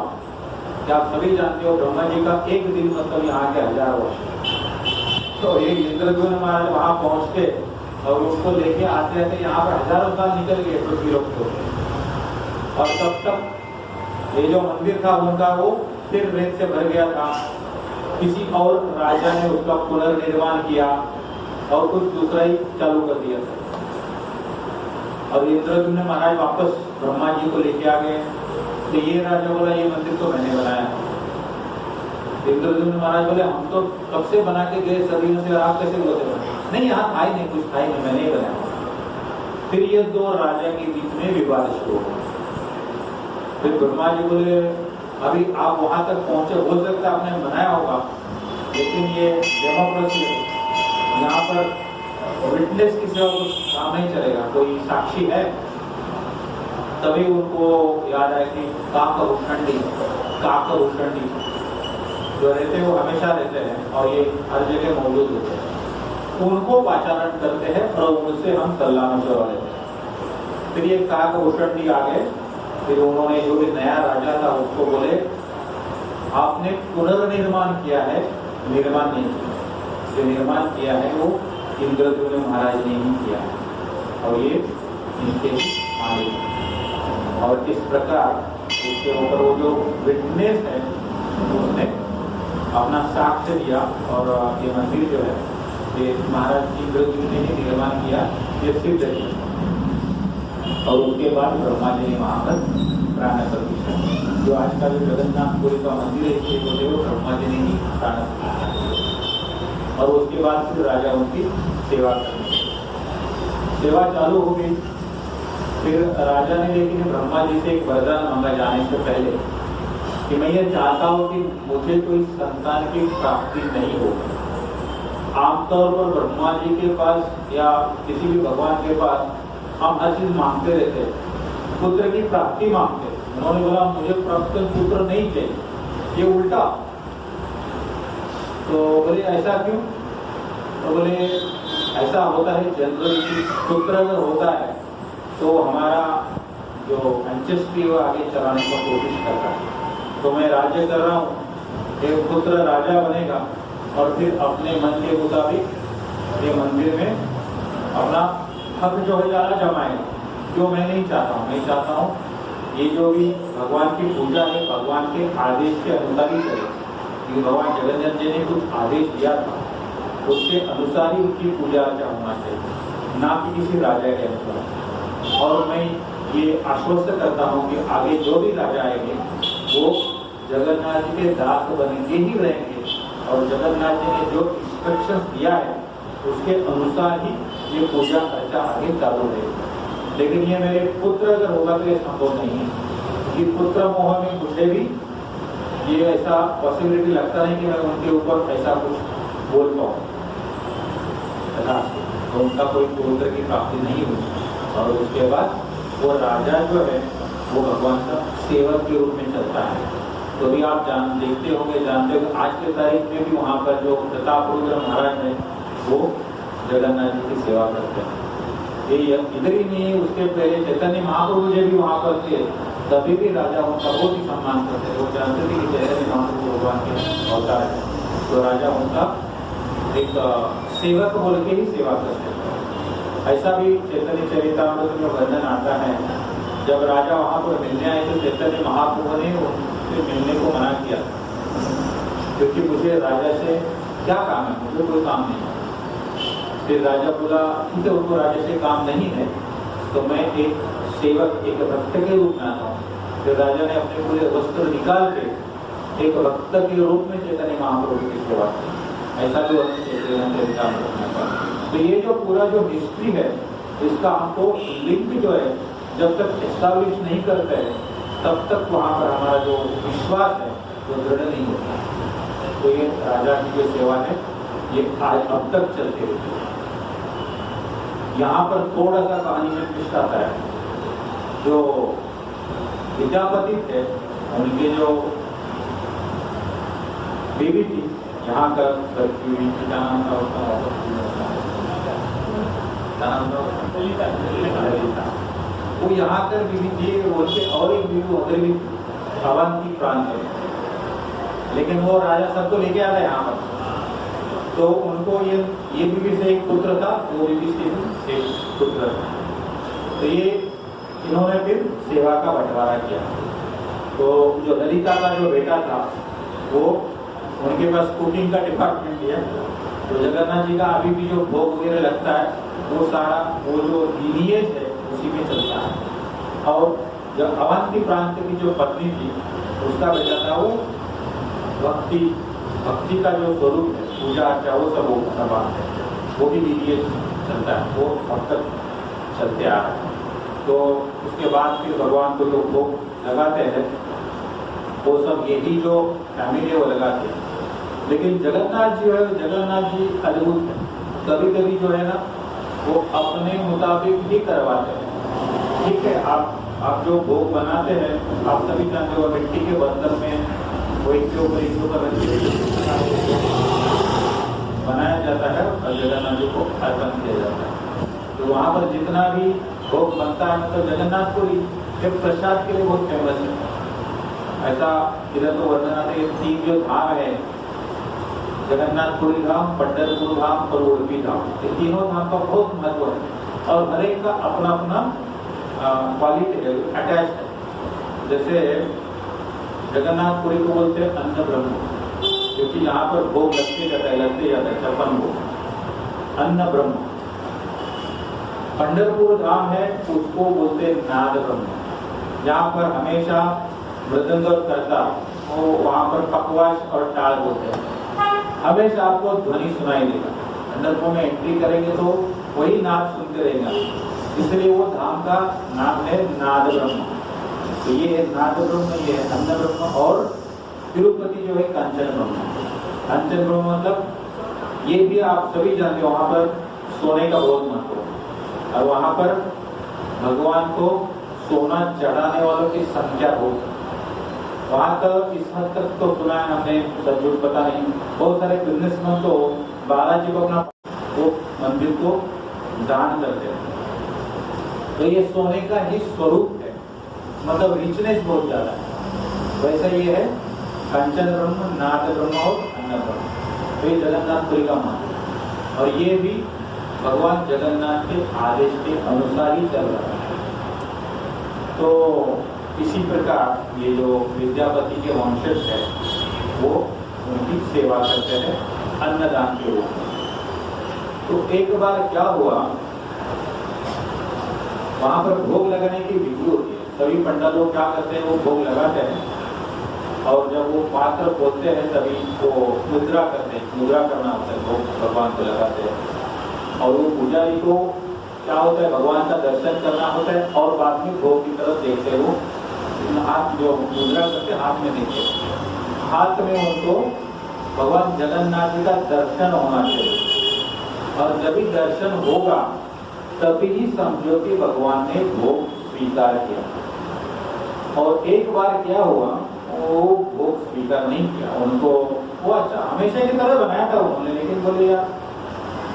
Speaker 1: कि आप सभी जानते हो ब्रह्मा जी का एक दिन मतलब यहाँ के 1000 वर्ष। तो एक इंद्रद्युम्न महाराज वहां पहुंचते और उसको लेके आते आते यहाँ पर हजारों साल निकल गए पृथ्वी लोक से। और तब तक ये जो मंदिर था उनका वो फिर रेत से भर गया था। किसी और राजा ने उसका पुनर्निर्माण किया और कुछ दूसरा ही चालू कर दिया था। और इंद्रद्युम्न महाराज वापस ब्रह्मा जी को लेके आ गए। तो ये राजा बोला ये मंदिर तो मैंने बनाया। इंद्रद्युम्न महाराज बोले हम तो कब से बना के गए सदियों से, आप कैसे बोलते हो? नहीं यहाँ था ही नहीं, कुछ था ही नहीं, मैंने ही बनाया। फिर ये दो राजा के बीच में विवाद शुरू हुआ। फिर ब्रह्मा जी बोले अभी आप वहां तक पहुंचे, हो सकता है आपने बनाया होगा, लेकिन ये डेमोक्रेसी है, यहाँ पर विटनेस की सेवा कुछ काम नहीं चलेगा, कोई साक्षी है। तभी उनको याद आया कि काकभूषणी जो रहते हैं वो हमेशा रहते हैं और ये हर जगह मौजूद होते हैं, उनको पाचारण करते हैं और उनसे हम सलाह मशवरा लेते हैं। फिर ये काकभूषणी आ गए। फिर उन्होंने जो भी नया राजा था उसको बोले आपने पुनर्निर्माण किया है, निर्माण नहीं किया। जो निर्माण किया है वो इंद्रद्युम्न महाराज ने ही किया है और ये इनके मालिक। और इस प्रकार इसके ऊपर वो जो विटनेस है उसने अपना साक्ष्य दिया और ये मंदिर जो है ये महाराज इंद्रद्युम्न ने ही निर्माण किया, ये सिद्ध है। और उसके बाद ब्रह्मा जी ने वहां पर प्राण प्रतिष्ठा, जो आज का जो जगन्नाथपुरी का मंदिर है इसलिए बोले वो ब्रह्मा जी ने ही प्राण प्रतिष्ठा। और उसके बाद फिर राजा उनकी सेवा करनी, सेवा चालू हो गई। फिर राजा ने लेकिन ब्रह्मा जी से एक वरदान मांगा जाने से पहले कि मैं ये चाहता हूँ कि मुझे कोई संतान की प्राप्ति नहीं हो। आमतौर पर ब्रह्मा जी के पास या किसी भी भगवान के पास हम हर चीज मांगते रहते हैं, पुत्र की प्राप्ति मांगते। उन्होंने बोला मुझे प्राप्त पुत्र नहीं चाहिए, ये उल्टा। तो बोले ऐसा क्यों? तो बोले ऐसा होता है जनरली पुत्र अगर होता है तो हमारा जो एंसेस्ट्री वो आगे चलाने की कोशिश करता है। तो मैं राज्य कर रहा हूँ, एक पुत्र राजा बनेगा और फिर अपने मन के मुताबिक ये मंदिर में अपना हक जो है ज़्यादा जमाएगा, जो मैं नहीं चाहता हूँ। मैं चाहता हूँ ये जो भी भगवान की पूजा है भगवान के आदेश के अनुसार ही चले, क्योंकि भगवान जगन्नाथ जी ने कुछ आदेश दिया था उसके अनुसार ही उनकी पूजा अर्चा होना चाहिए, ना कि किसी राजा के अनुसार। और मैं ये आश्वस्त करता हूँ कि आगे जो भी राजा आएंगे वो जगन्नाथ जी के दास बने के ही रहेंगे और जगन्नाथ जी ने जो इंस्ट्रक्शंस दिया है उसके अनुसार ही ये पूजा अर्चा आगे चालू रहेगी। लेकिन ये मेरे पुत्र अगर होगा तो ये संभव नहीं है कि पुत्र मोह में मुझे भी ये ऐसा पॉसिबिलिटी लगता नहीं कि मैं उनके ऊपर ऐसा कुछ बोल पाऊँ। तो उनका कोई पुत्र की प्राप्ति नहीं हुई। और उसके बाद वो राजा जो है वो भगवान का सेवक के रूप में चलता है। तो भी आप देखते होंगे, जानते होंगे आज के तारीख में भी वहाँ पर जो प्रतापरुद्र महाराज है वो जगन्नाथ जी की सेवा करते हैं। ये इधर ही नहीं, उसके पहले चैतन्य महाप्रभु जी भी वहाँ पर थे, तभी भी राजा उनका बहुत ही सम्मान करते थे। वो जानते थे कि चैतन्य महाप्रभु भगवान के अवतार है, तो राजा उनका एक सेवक बोल के ही सेवा करते थे। ऐसा भी चैतन्य चरितामृत में वर्णन आता है, जब राजा वहाँ पर मिलने आए तो चैतन्य महाप्रभु ने उनसे मिलने को मना किया, क्योंकि मुझे राजा से क्या काम है, मुझे कोई काम नहीं है। फिर राजा बोला ठीक है, उनको राजा से काम नहीं है तो मैं एक सेवक एक भक्त के रूप में आता हूँ। फिर राजा ने अपने पूरे वस्त्र निकाल के एक भक्त के रूप में चैतन्य महाप्रभु की सेवा की। ऐसा भी तो ये जो पूरा जो हिस्ट्री है इसका हमको लिंक जो है जब तक एस्टैब्लिश नहीं करते हैं तब तक वहाँ पर हमारा जो विश्वास है वो दृढ़ नहीं होता। तो ये राजा की जो सेवा है ये आज अब तक चलती रहती है। यहाँ पर थोड़ा सा कहानी में ट्विस्ट आता है। जो विद्यापति थे उनके जो बीवी थी, यहाँ का बीवी का नाम था, वो यहाँ कर बीवी थी, उनके और एक बीवी उधर भी अवंती प्रांत में, लेकिन वो राजा सबको लेके आ गए यहाँ पर। तो उनको ये बीवी से एक पुत्र था, वो बीवी से एक पुत्र था। तो ये इन्होंने फिर सेवा का बंटवारा किया। तो जो ललिता का जो बेटा था वो उनके पास कुकिंग का डिपार्टमेंट दिया। तो जगन्नाथ जी का अभी भी जो भोग वगैरह लगता है वो सारा वो जो लीनिएज है उसी में चलता है। और जब अवंती प्रांत की जो पत्नी थी उसका बेटा था, वो भक्ति का जो स्वरूप है, पूजा अर्चा, वो सब बात है, वो भी लीनिएज चलता है, वो अब तक चलते आ रहा है। तो उसके बाद फिर भगवान को जो भोग लगाते हैं वो सब यही जो फैमिली है वो लगाते हैं। लेकिन जगन्नाथ जी है, जगन्नाथ जी अद्भुत है। कभी कभी जो है ना वो अपने मुताबिक ही करवाते हैं। ठीक है, आप जो भोग बनाते हैं आप सभी जानते हो, मिट्टी के बर्तन में वो एक के ऊपर बनाया जाता है और जगन्नाथ जी को अर्पण किया जाता है। तो वहाँ पर जितना भी भोग बनता है मतलब जगन्नाथपुरी जब प्रसाद के लिए बहुत फेमस है। ऐसा इधर तो वर्णन आते हैं, 3 जो धाम है, जगन्नाथपुरी धाम, पंढरपुर धाम और उडुपी धाम, ये तीनों धाम का बहुत महत्व है और हर एक का अपना अपना क्वालिटी है, अटैच है। जैसे जगन्नाथपुरी को बोलते हैं अन्न ब्रह्म, क्योंकि यहाँ पर भोग लगते जाता है 56 भोग, अन्न ब्रह्म। पंढरपुर धाम है उसको बोलते हैं नाद ब्रह्म, जहाँ पर हमेशा मृदंग और करता, वहाँ पर पकवास और टाल बोलते हैं, हमेशा आपको ध्वनि सुनाई देगा। पंढरपुर में एंट्री करेंगे तो वही नाद सुनते रहेगा, इसलिए वो धाम का नाम है नाद ब्रह्म। तो ये है नाद ब्रह्म, ये है अन्न ब्रह्म। और तिरुपति जो है कंचन ब्रह्म। कंचन ब्रह्म मतलब ये भी आप सभी जानते हो, वहाँ पर सोने का बहुत महत्व है और वहाँ पर भगवान को सोना चढ़ाने वालों की संख्या बहुत है। वहाँ तक इस हद तक तो सुना है हमने, सचमुच पता नहीं, बहुत सारे बिजनेसमैन तो बालाजी को अपना वो मंदिर को दान करते हैं। तो ये सोने का ही स्वरूप है, मतलब रिचनेस बहुत ज्यादा है। वैसा ये है कंचन ब्रह्म, नाद ब्रह्म और अन्न ब्रह्म। तो ये जगन्नाथपुरी का मान है और ये भी भगवान जगन्नाथ के आदेश के अनुसार ही चल रहा है। तो इसी प्रकार ये जो विद्यापति के वंशज है वो उनकी सेवा करते हैं अन्नदान के रूप में। तो एक बार क्या हुआ, वहां पर भोग लगाने की विधि होती है। सभी पंडित लोग क्या करते हैं, वो भोग लगाते हैं और जब वो पात्र खोलते हैं तभी वो मुद्रा करते हैं, मुद्रा करना होता है, भोग भगवान को लगाते हैं। और वो पुजारी को क्या होता है, भगवान का दर्शन करना होता है और बाद में भोग की तरफ देखते हैं। वो हाथ जो मुद्रा करते हाथ में देखते, हाथ में उनको भगवान जगन्नाथ जी का दर्शन होना चाहिए और जब भी दर्शन होगा तभी समझो कि भगवान ने भोग स्वीकार किया। और एक बार क्या हुआ, वो भोग स्वीकार नहीं किया, उनको वो अच्छा हमेशा की तरह बनाया था उन्होंने, लेकिन बोले यार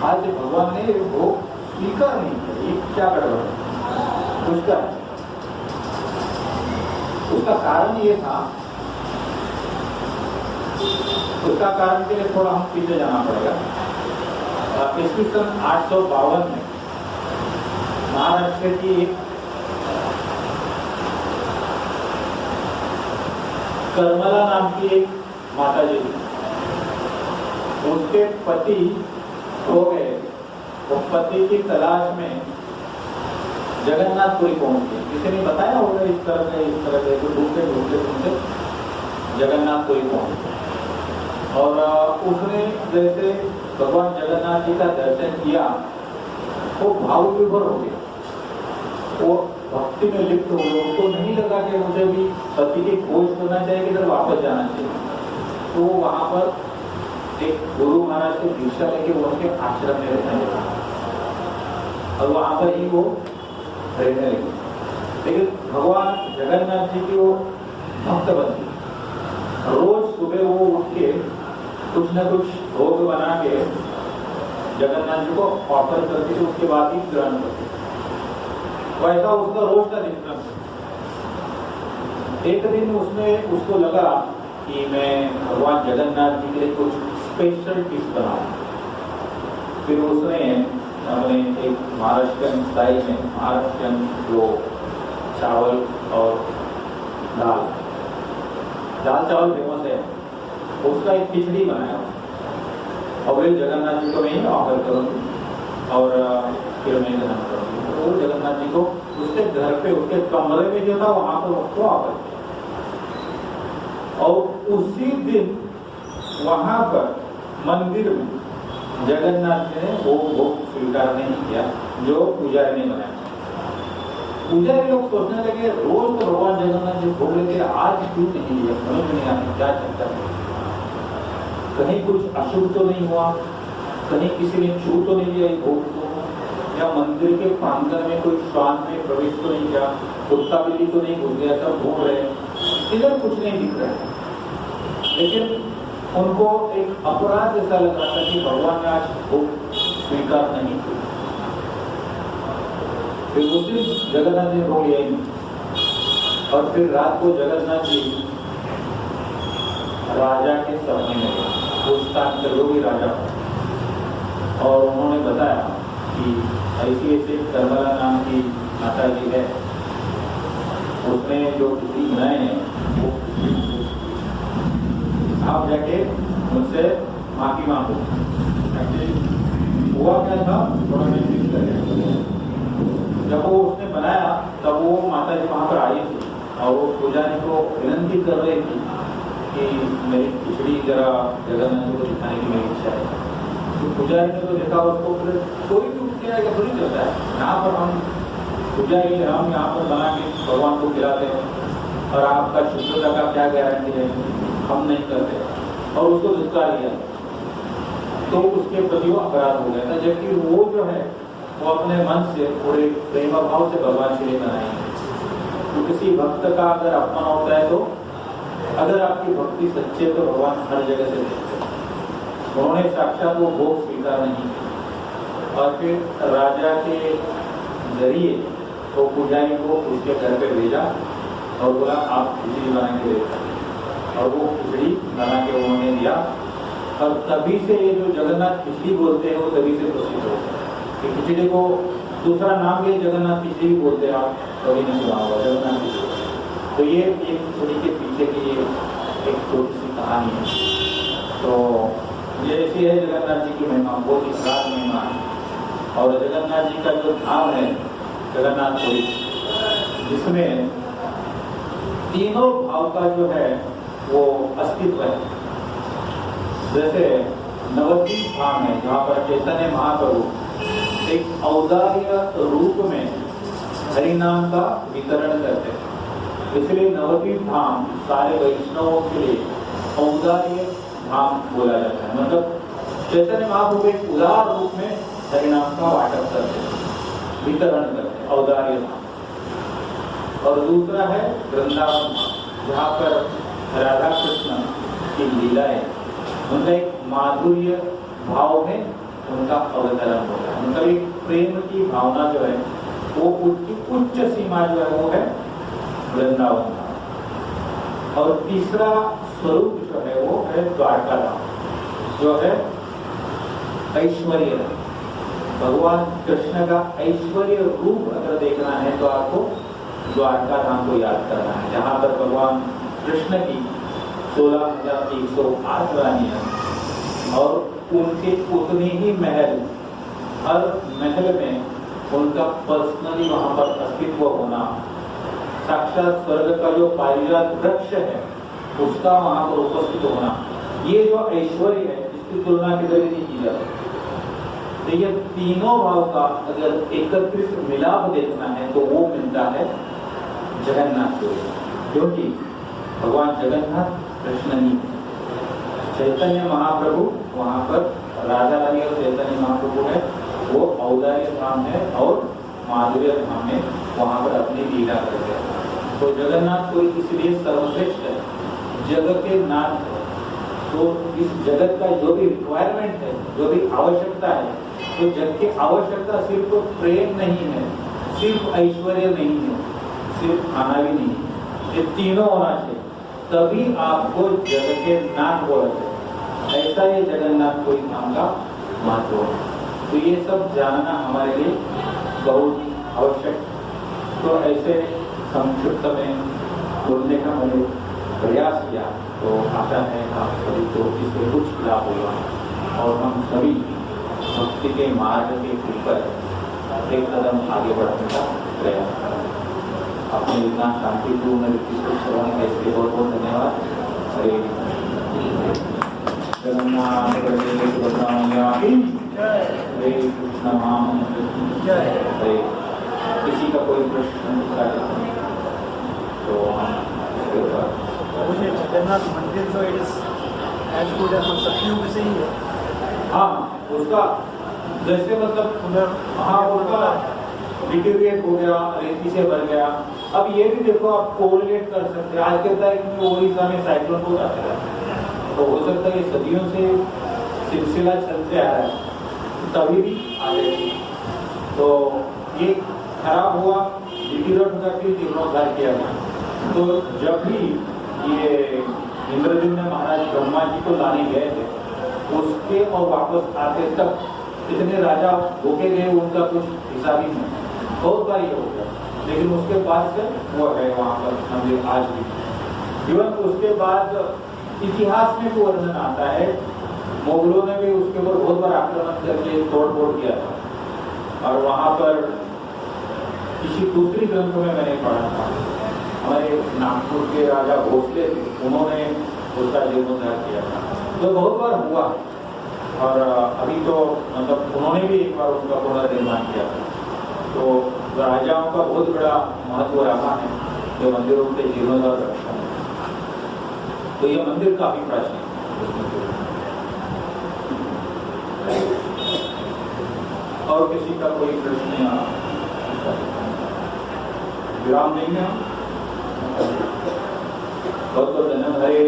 Speaker 1: आज भगवान ने भोग स्वीकार नहीं किया, ये क्या गड़बड़। उसका कारण ये था, उसका कारण के लिए थोड़ा हम पीछे जाना पड़ेगा। ईस्वी सन 852 में महाराष्ट्र की एक कर्मला नाम की एक माता जी थी, उनके पति हो गए। वो पति की तलाश में जगन्नाथपुरी पहुंचे। किसी ने बताया होगा इस तरह से तो ढूंढते जगन्नाथपुरी पहुंचे और उसने जैसे भगवान जगन्नाथ जी का दर्शन किया वो भाव विभोर हो गया, वो भक्ति में लिप्त हो गया। उसको नहीं लगा कि मुझे भी पति की खोज करना चाहिए, किधर वापस जाना चाहिए। तो वहां पर एक गुरु महाराज से दीक्षा लेके वो उनके आश्रम में रहने लगा और वहां पर ही वो रहने लगे। लेकिन भगवान जगन्नाथ जी की वो भक्त बनती, रोज सुबह वो उठ के कुछ न कुछ भोग बना के जगन्नाथ जी को ऑफर करती थी, उसके बाद ही ग्रहण करती। वैसा उसका रोज का दिनक्रम। एक दिन उसको लगा कि मैं भगवान जगन्नाथ जी के लिए कुछ स्पेशल डिश बनाऊं। फिर उसने अपने एक महाराष्ट्रियन स्टाइल में, महाराष्ट्रियन जो चावल और दाल चावल फेमस है, उसका एक खिचड़ी बनाया और फिर जगन्नाथ जी को मैं ऑफर करूँगी और फिर मैं ग्रहण करूँगी। तो वो जगन्नाथ जी को उसके घर पे, उसके कमरे में जो था वहां पर उसको ऑफर किया और उसी दिन वहां पर मंदिर में जगन्नाथ जी ने वो भोग स्वीकार नहीं किया जो पुजारी ने बनाया। पुजारी लोग सोचने लगे रोज तो भगवान जगन्नाथ जी भोग लेते, आज क्यों नहीं लिया, समझ नहीं आता क्या चलता है। कहीं कुछ अशुभ तो नहीं हुआ, कहीं किसी ने छू तो नहीं लिया भोग को, या मंदिर के प्रांगण में कोई श्वान में प्रवेश तो नहीं किया, कुत्ता बिल्ली तो नहीं घुस गया, सब घूम रहे, इधर कुछ नहीं दिख रहा है। लेकिन उनको एक अपराध ऐसा लग रहा था कि भगवान ने आज भोग स्वीकार नहीं किया। फिर उस दिन जगन्नाथ जी भोग लिया ही नहीं और फिर रात को जगन्नाथ जी राजा के सपने में गए, उस टाइम के जो भी राजा, और उन्होंने बताया कि ऐसी ऐसी कर्मला नाम की माता जी है, उसने जो खिचड़ी बनाए हैं वो आप जाके मुझसे माफी मांगो। हुआ क्या था, थोड़ा मैं जब वो उसने बनाया तब वो माता जी वहां पर आई थी और वो पुजारी को विनती कर रही थी कि मेरी खिचड़ी जरा जगन्नाथ जी को दिखाने की मेरी इच्छा है। तो पुजारी ने तो देखा उसको, फिर कोई भी उठ के आएगा थोड़ी चलता है, यहाँ पर हम पुजारी हम यहाँ पर बना के भगवान को खिलाते हैं और आपका शुद्धता का क्या गारंटी है, हम नहीं करते, और उसको धिक्कार दिया तो उसके प्रति वो अपराध हो गया था। जबकि वो जो है वो अपने मन से पूरे प्रेम भाव से भगवान के लिए बनाएंगे। तो किसी भक्त का अगर अपमान होता है तो अगर आपकी भक्ति सच्ची है तो भगवान हर जगह से देखते हैं। उन्होंने साक्षात वो भोग स्वीकार नहीं किया और फिर राजा के जरिए तो पुजारी को उसके घर पे भेजा और बोला आप खिचड़ी बना के देते, और वो खिचड़ी बना के उन्होंने दिया। और तभी से ये जो जगन्नाथ खिचड़ी बोलते हैं वो तभी से प्रसिद्ध हो गया। खिचड़ी को दूसरा नाम भी जगन्नाथ खिचड़ी बोलते हैं, आप कभी नहीं सुना होगा जगन्नाथ खिचड़ी। तो ये एक खिचड़ी के पीछे की एक छोटी सी कहानी है। तो ये ऐसी है जगन्नाथ जी की महिमा, बहुत ही खास महिमा है। और जगन्नाथ जी का जो धाम है जगन्नाथपुरी, जिसमें तीनों भाव का जो है वो अस्तित्व है। जैसे नवद्वीप धाम है जहाँ पर चैतन्य महाप्रभु एक औदार्य रूप में हरि नाम का वितरण करते हैं, इसलिए नवद्वीप धाम सारे वैष्णवों के लिए औदार्य धाम बोला जाता है। मतलब चैतन्य महाप्रभु एक उदार रूप में हरि नाम का वाटप करते हैं, वितरण करते हैं, औदार्य धाम। और दूसरा है वृंदावन, जहाँ पर राधा कृष्ण की लीलाएं, उनका एक माधुर्य भाव में उनका अवतरण होता है। उनका एक प्रेम की भावना जो है वो उच्च सीमा जो है वो है वृंदावन। और तीसरा स्वरूप जो है वो है द्वारका धाम, जो है ऐश्वर्य। भगवान कृष्ण का ऐश्वर्य रूप अगर देखना है तो आपको द्वारका धाम को याद करना है, जहाँ पर भगवान कृष्ण की 16,108 रानियां और उनके उतनी ही महल, हर महल में उनका पर्सनली वहां पर अस्तित्व होना, साक्षात स्वर्ग का जो पारिजात वृक्ष है उसका वहां पर उपस्थित होना, ये जो ऐश्वर्य है इसकी तुलना किधर भी नहीं की जा सकती। तो ये तीनों भाव का अगर एकत्रित मिलाप देखना है तो वो मिलता है जगन्नाथ को, क्योंकि भगवान जगन्नाथ कृष्ण ही चैतन्य महाप्रभु वहाँ पर राधा रानी और चैतन्य महाप्रभु है, वो औदार्य धाम है और माधुर्य धाम में वहाँ पर अपनी लीला करते हैं। तो जगन्नाथ को इसलिए सर्वश्रेष्ठ है, जगत के नाथ है। तो इस जगत का जो भी रिक्वायरमेंट है, जो भी आवश्यकता है, तो जग की आवश्यकता सिर्फ प्रेम नहीं है, सिर्फ ऐश्वर्य नहीं है, सिर्फ खाना भी नहीं है, ये तीनों होना चाहिए, तभी आपको जग के नाथ बोला जाए। ऐसा ये जगन्नाथ कोई नाम का महत्व है। तो ये सब जानना हमारे लिए बहुत आवश्यक। तो ऐसे संक्षिप्त में बोलने का मैंने प्रयास किया, तो आशा है आप सभी को इससे कुछ लाभ होगा और हम सभी भक्ति के मार्ग के ऊपर एक कदम आगे बढ़ने का प्रयास करें। अपने इतना शांतिपूर्ण रीति से श्रवण के लिए बहुत बहुत धन्यवाद। हरे जगन्नाथ हरे कृष्ण महामंत्र हरे। किसी का कोई प्रश्न तो
Speaker 2: मुझे जगन्नाथ मंदिर जो it is as good as Satyug से ही है।
Speaker 1: हाँ, उसका जैसे मतलब हाँ उसका डिटीरिएट हो गया, रेती से भर गया। अब ये भी देखो आप कोरिलेट कर सकते हैं, आज के तारीख में ओडिशा में साइक्लोन बहुत आता है, तो हो सकता है ये सदियों से सिलसिला चलते आ रहा है, तभी भी आ जाएगी। तो ये खराब हुआ, डिटीरिएट होगा, फिर जीर्णोद्धार किया गया। तो जब भी ये इंद्रद्युम्न महाराज ब्रह्मा जी को लाने गए थे, उसके और वापस आते तक इतने राजा होके गए, उनका कुछ हिसाब ही नहीं, बहुत बार ये हो गया। लेकिन उसके बाद से वो है वहाँ पर मंदिर आज भी। इवन उसके बाद इतिहास में जो वर्णन आता है, मुगलों ने भी उसके ऊपर बहुत बार आक्रमण करके तोड़ फोड़ किया था। और वहाँ पर किसी दूसरी ग्रंथ में मैंने पढ़ा था, हमारे नागपुर के राजा भोसले थे, उन्होंने उसका जीर्णोद्धार किया था। तो बहुत बार हुआ, और अभी तो मतलब उन्होंने भी एक बार उसका पुनर्निर्माण किया था। तो राजाओं का बहुत बड़ा महत्व रहा है जो मंदिरों के जीर्णोद्धार रखा है। तो ये मंदिर काफी प्राचीन है। और किसी का कोई प्रश्न या विराम नहीं है? बहुत बहुत धन्यवाद। हरे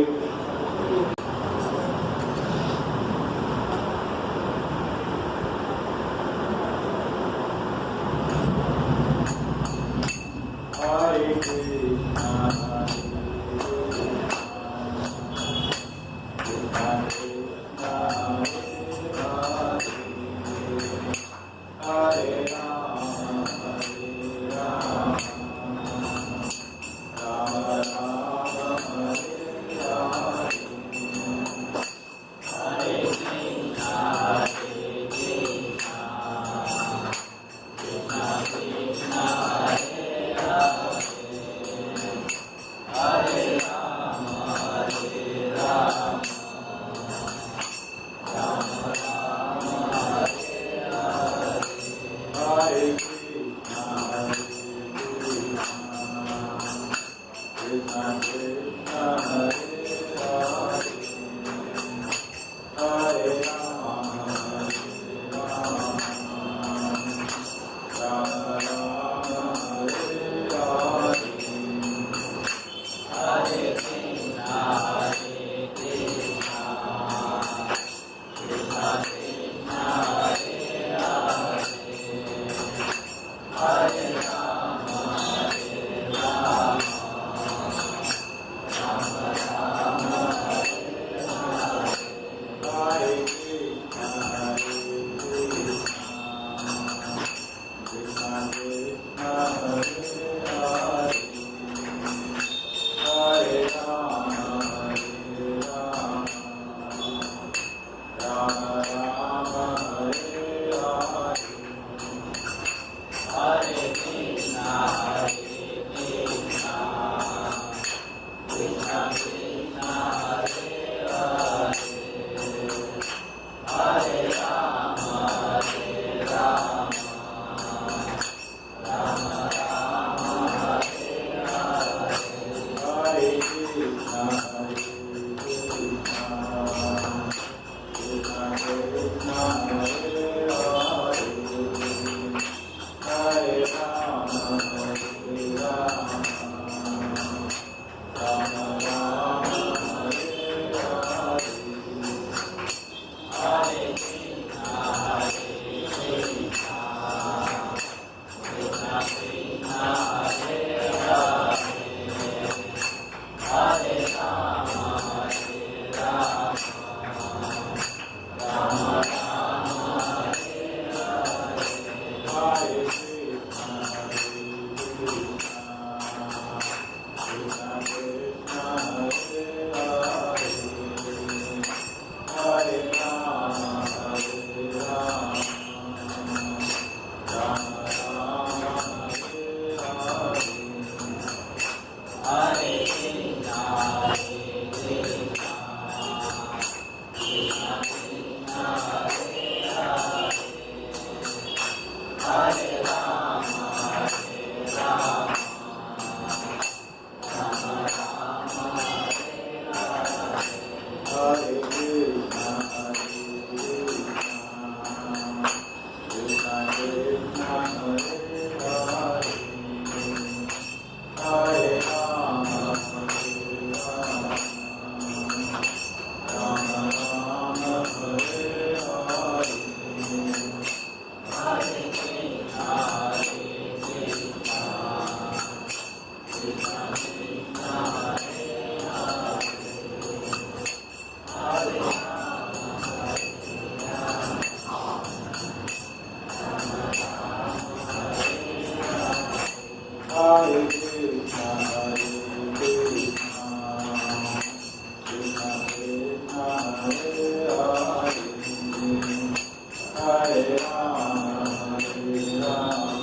Speaker 1: Hare Rama, Rama Rama,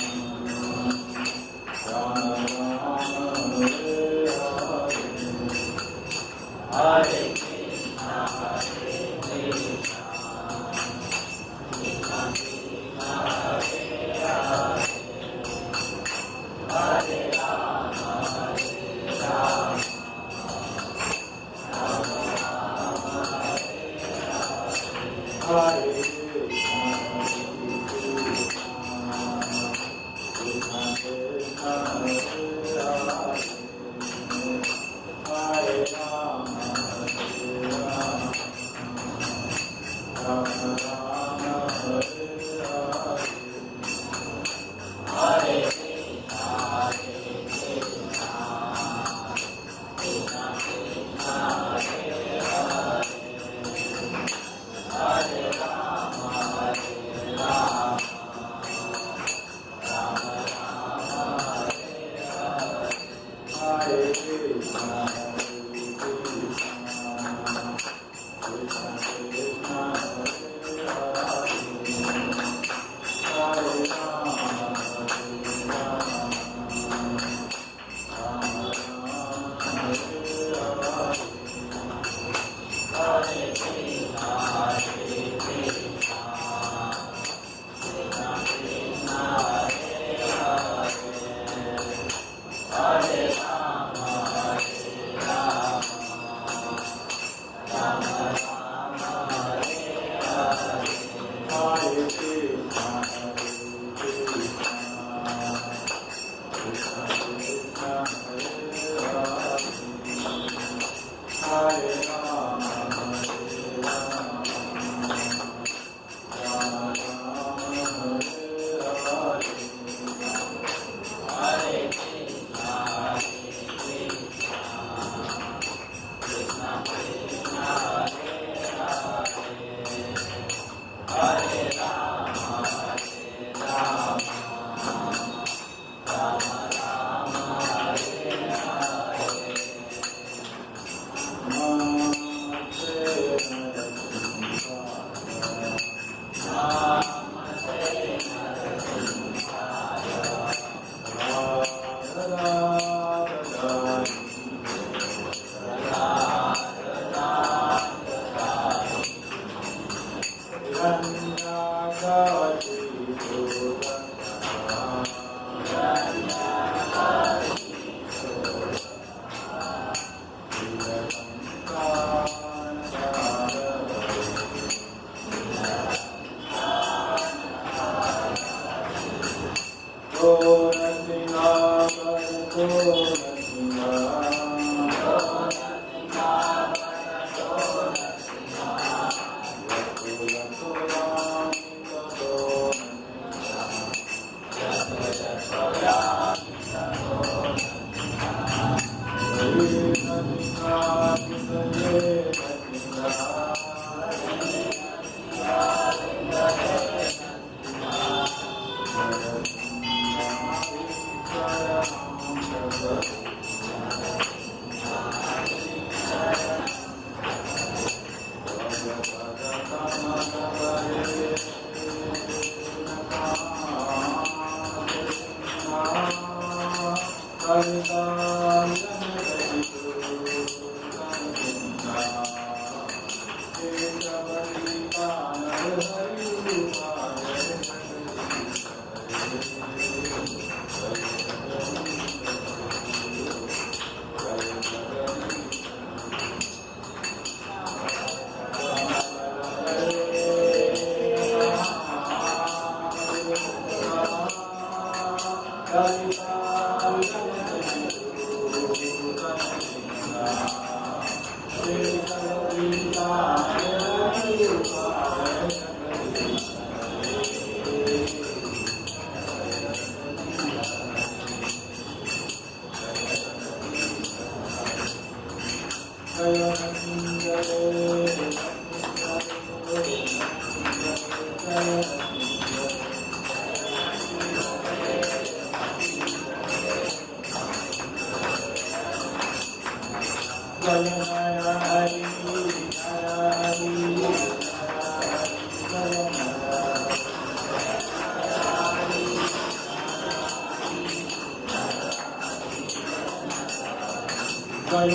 Speaker 1: Hare Hare हरे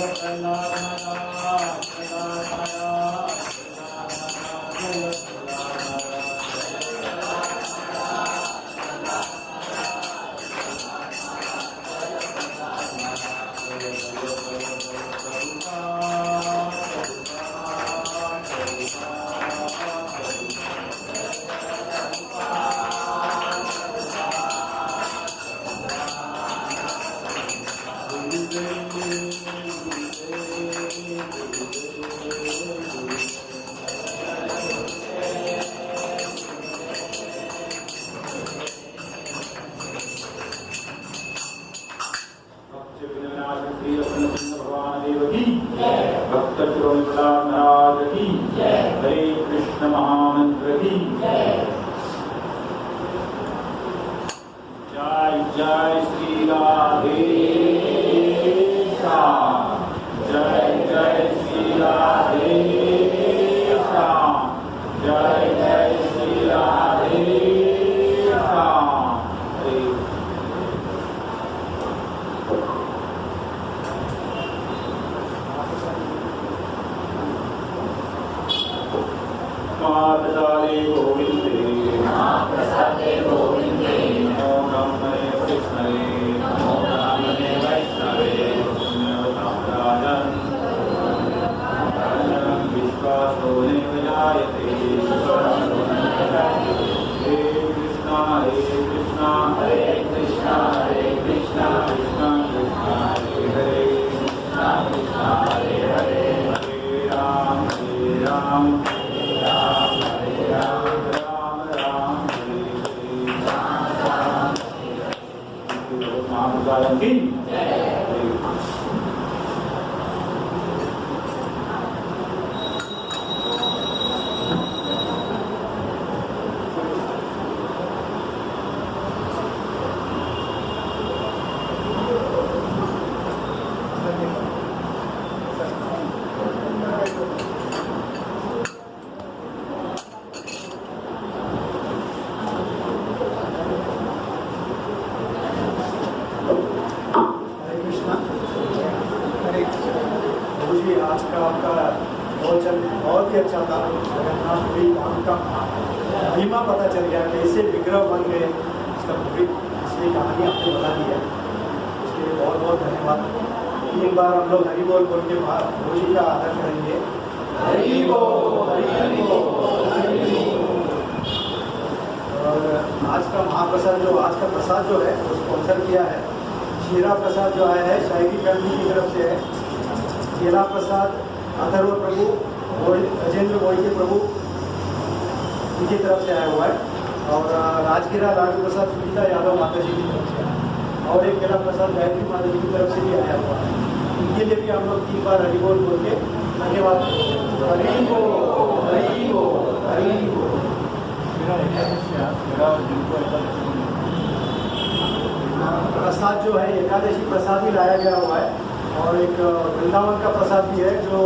Speaker 1: कृष्ण महामंत्र की जय जय श्री राधे श्याम, जय जय श्री राधे श्याम, जय जय श्री राधे श्याम। हरे प्रसादे गोविंदे नमो ब्रह्मणे कृष्णवे नमो ब्राह्मणे वैष्णवे राजन विश्वासो नैव जायते हे कृष्णा हरे कृष्णा कृष्णा कृष्णा हरे हरे हरे राम महाप्रसाद की
Speaker 2: आज का आपका प्रवचन बहुत ही अच्छा था। जगन्नाथपुरी धाम का महिमा पता चल गया, कैसे विग्रह बन गए, इसका पूरी इसलिए कहानी आपने बता दी है, इसलिए बहुत बहुत धन्यवाद। 3 बार हम लोग हरि बोल बोल के प्रभु जी का आदर करेंगे। हरि बोल, हरि बोल, हरि बोल। और आज का महाप्रसाद आज का प्रसाद जो है वो स्पॉन्सर किया है, शीरा प्रसाद जो आया है शायरी फैमिली की तरफ से है। केला प्रसाद अथर्व प्रभु गजेंद्र मोहिते प्रभु उनकी तरफ से आया हुआ है, और राजगिरा लालू प्रसाद सुनीता यादव माता जी की तरफ से है, और एक केला प्रसाद गायत्री माता जी की तरफ से भी आया हुआ है। इनके लिए भी हम लोग 3 बार हरि बोल बोल के धन्यवाद। हरि बोल, हरि बोल, हरि बोल। प्रसाद जो है एकादशी प्रसाद भी लाया गया हुआ है, और एक वृंदावन का प्रसाद भी है जो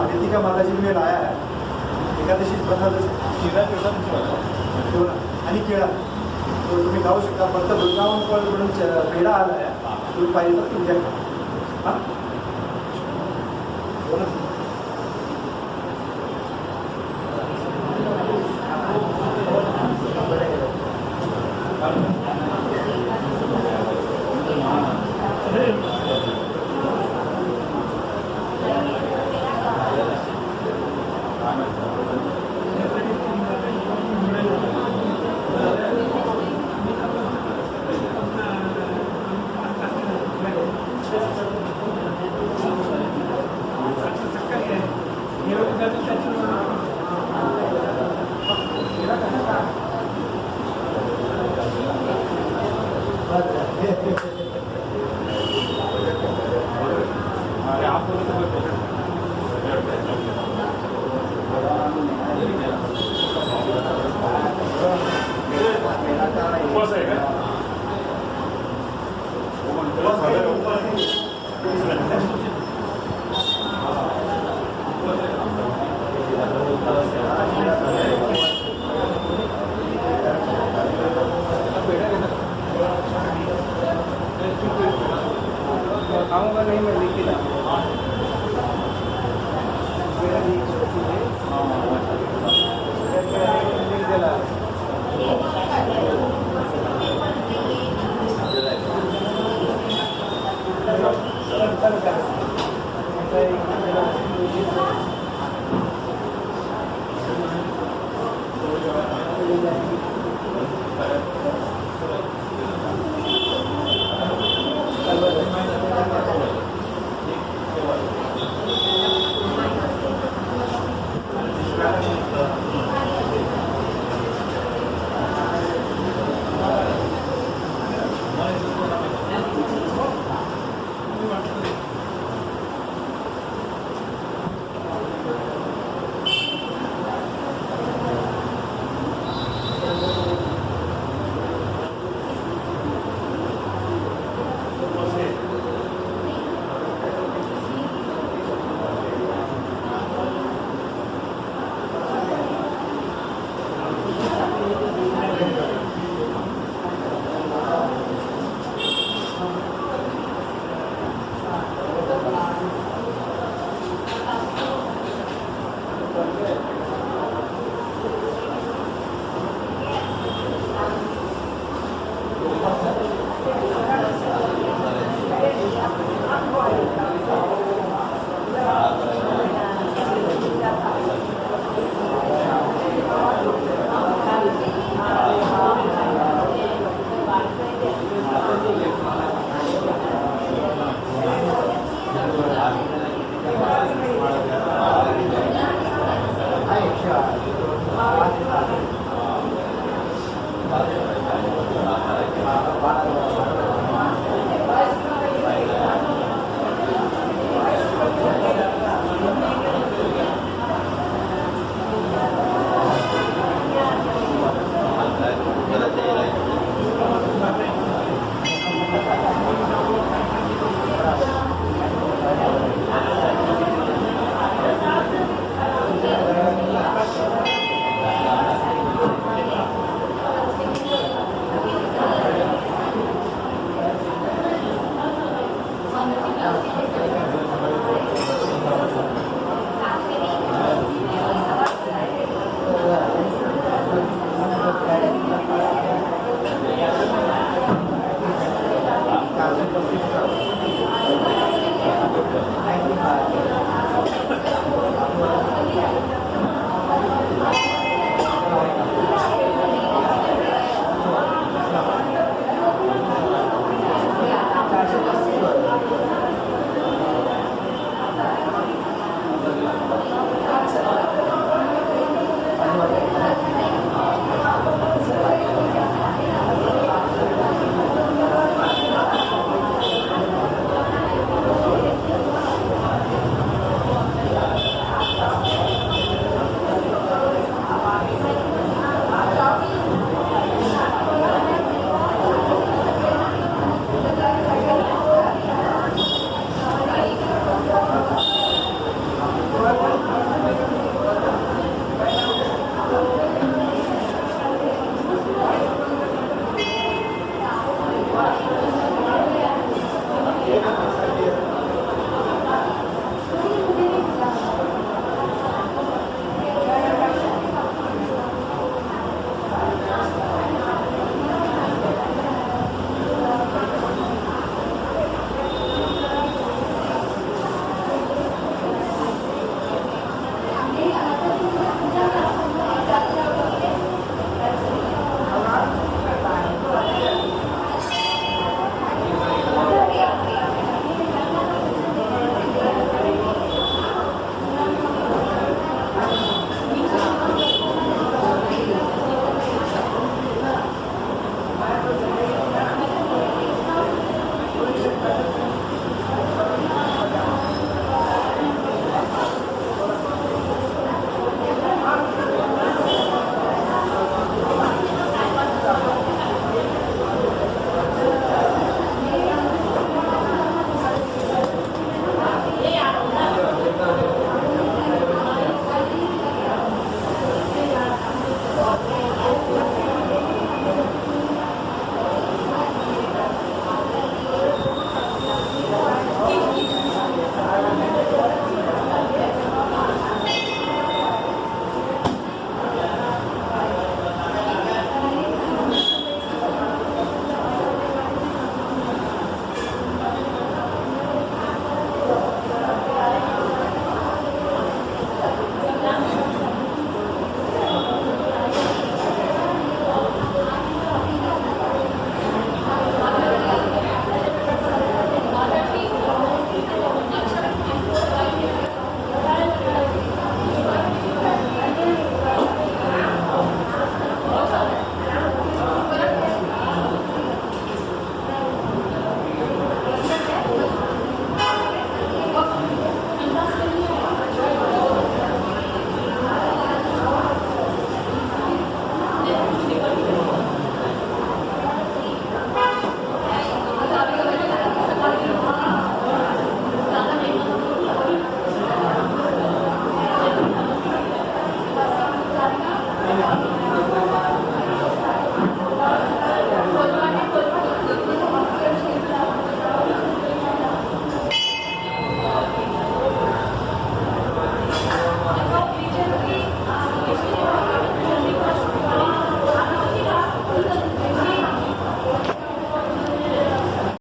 Speaker 2: रितिका माता जी ने लाया है। एकादशी प्रसाद आणि केळा तो तुम्ही खाऊ शकता, फक्त वृंदावन पेढा आला आहे, तुम्ही पाहिजे तर तुमच्या हां चला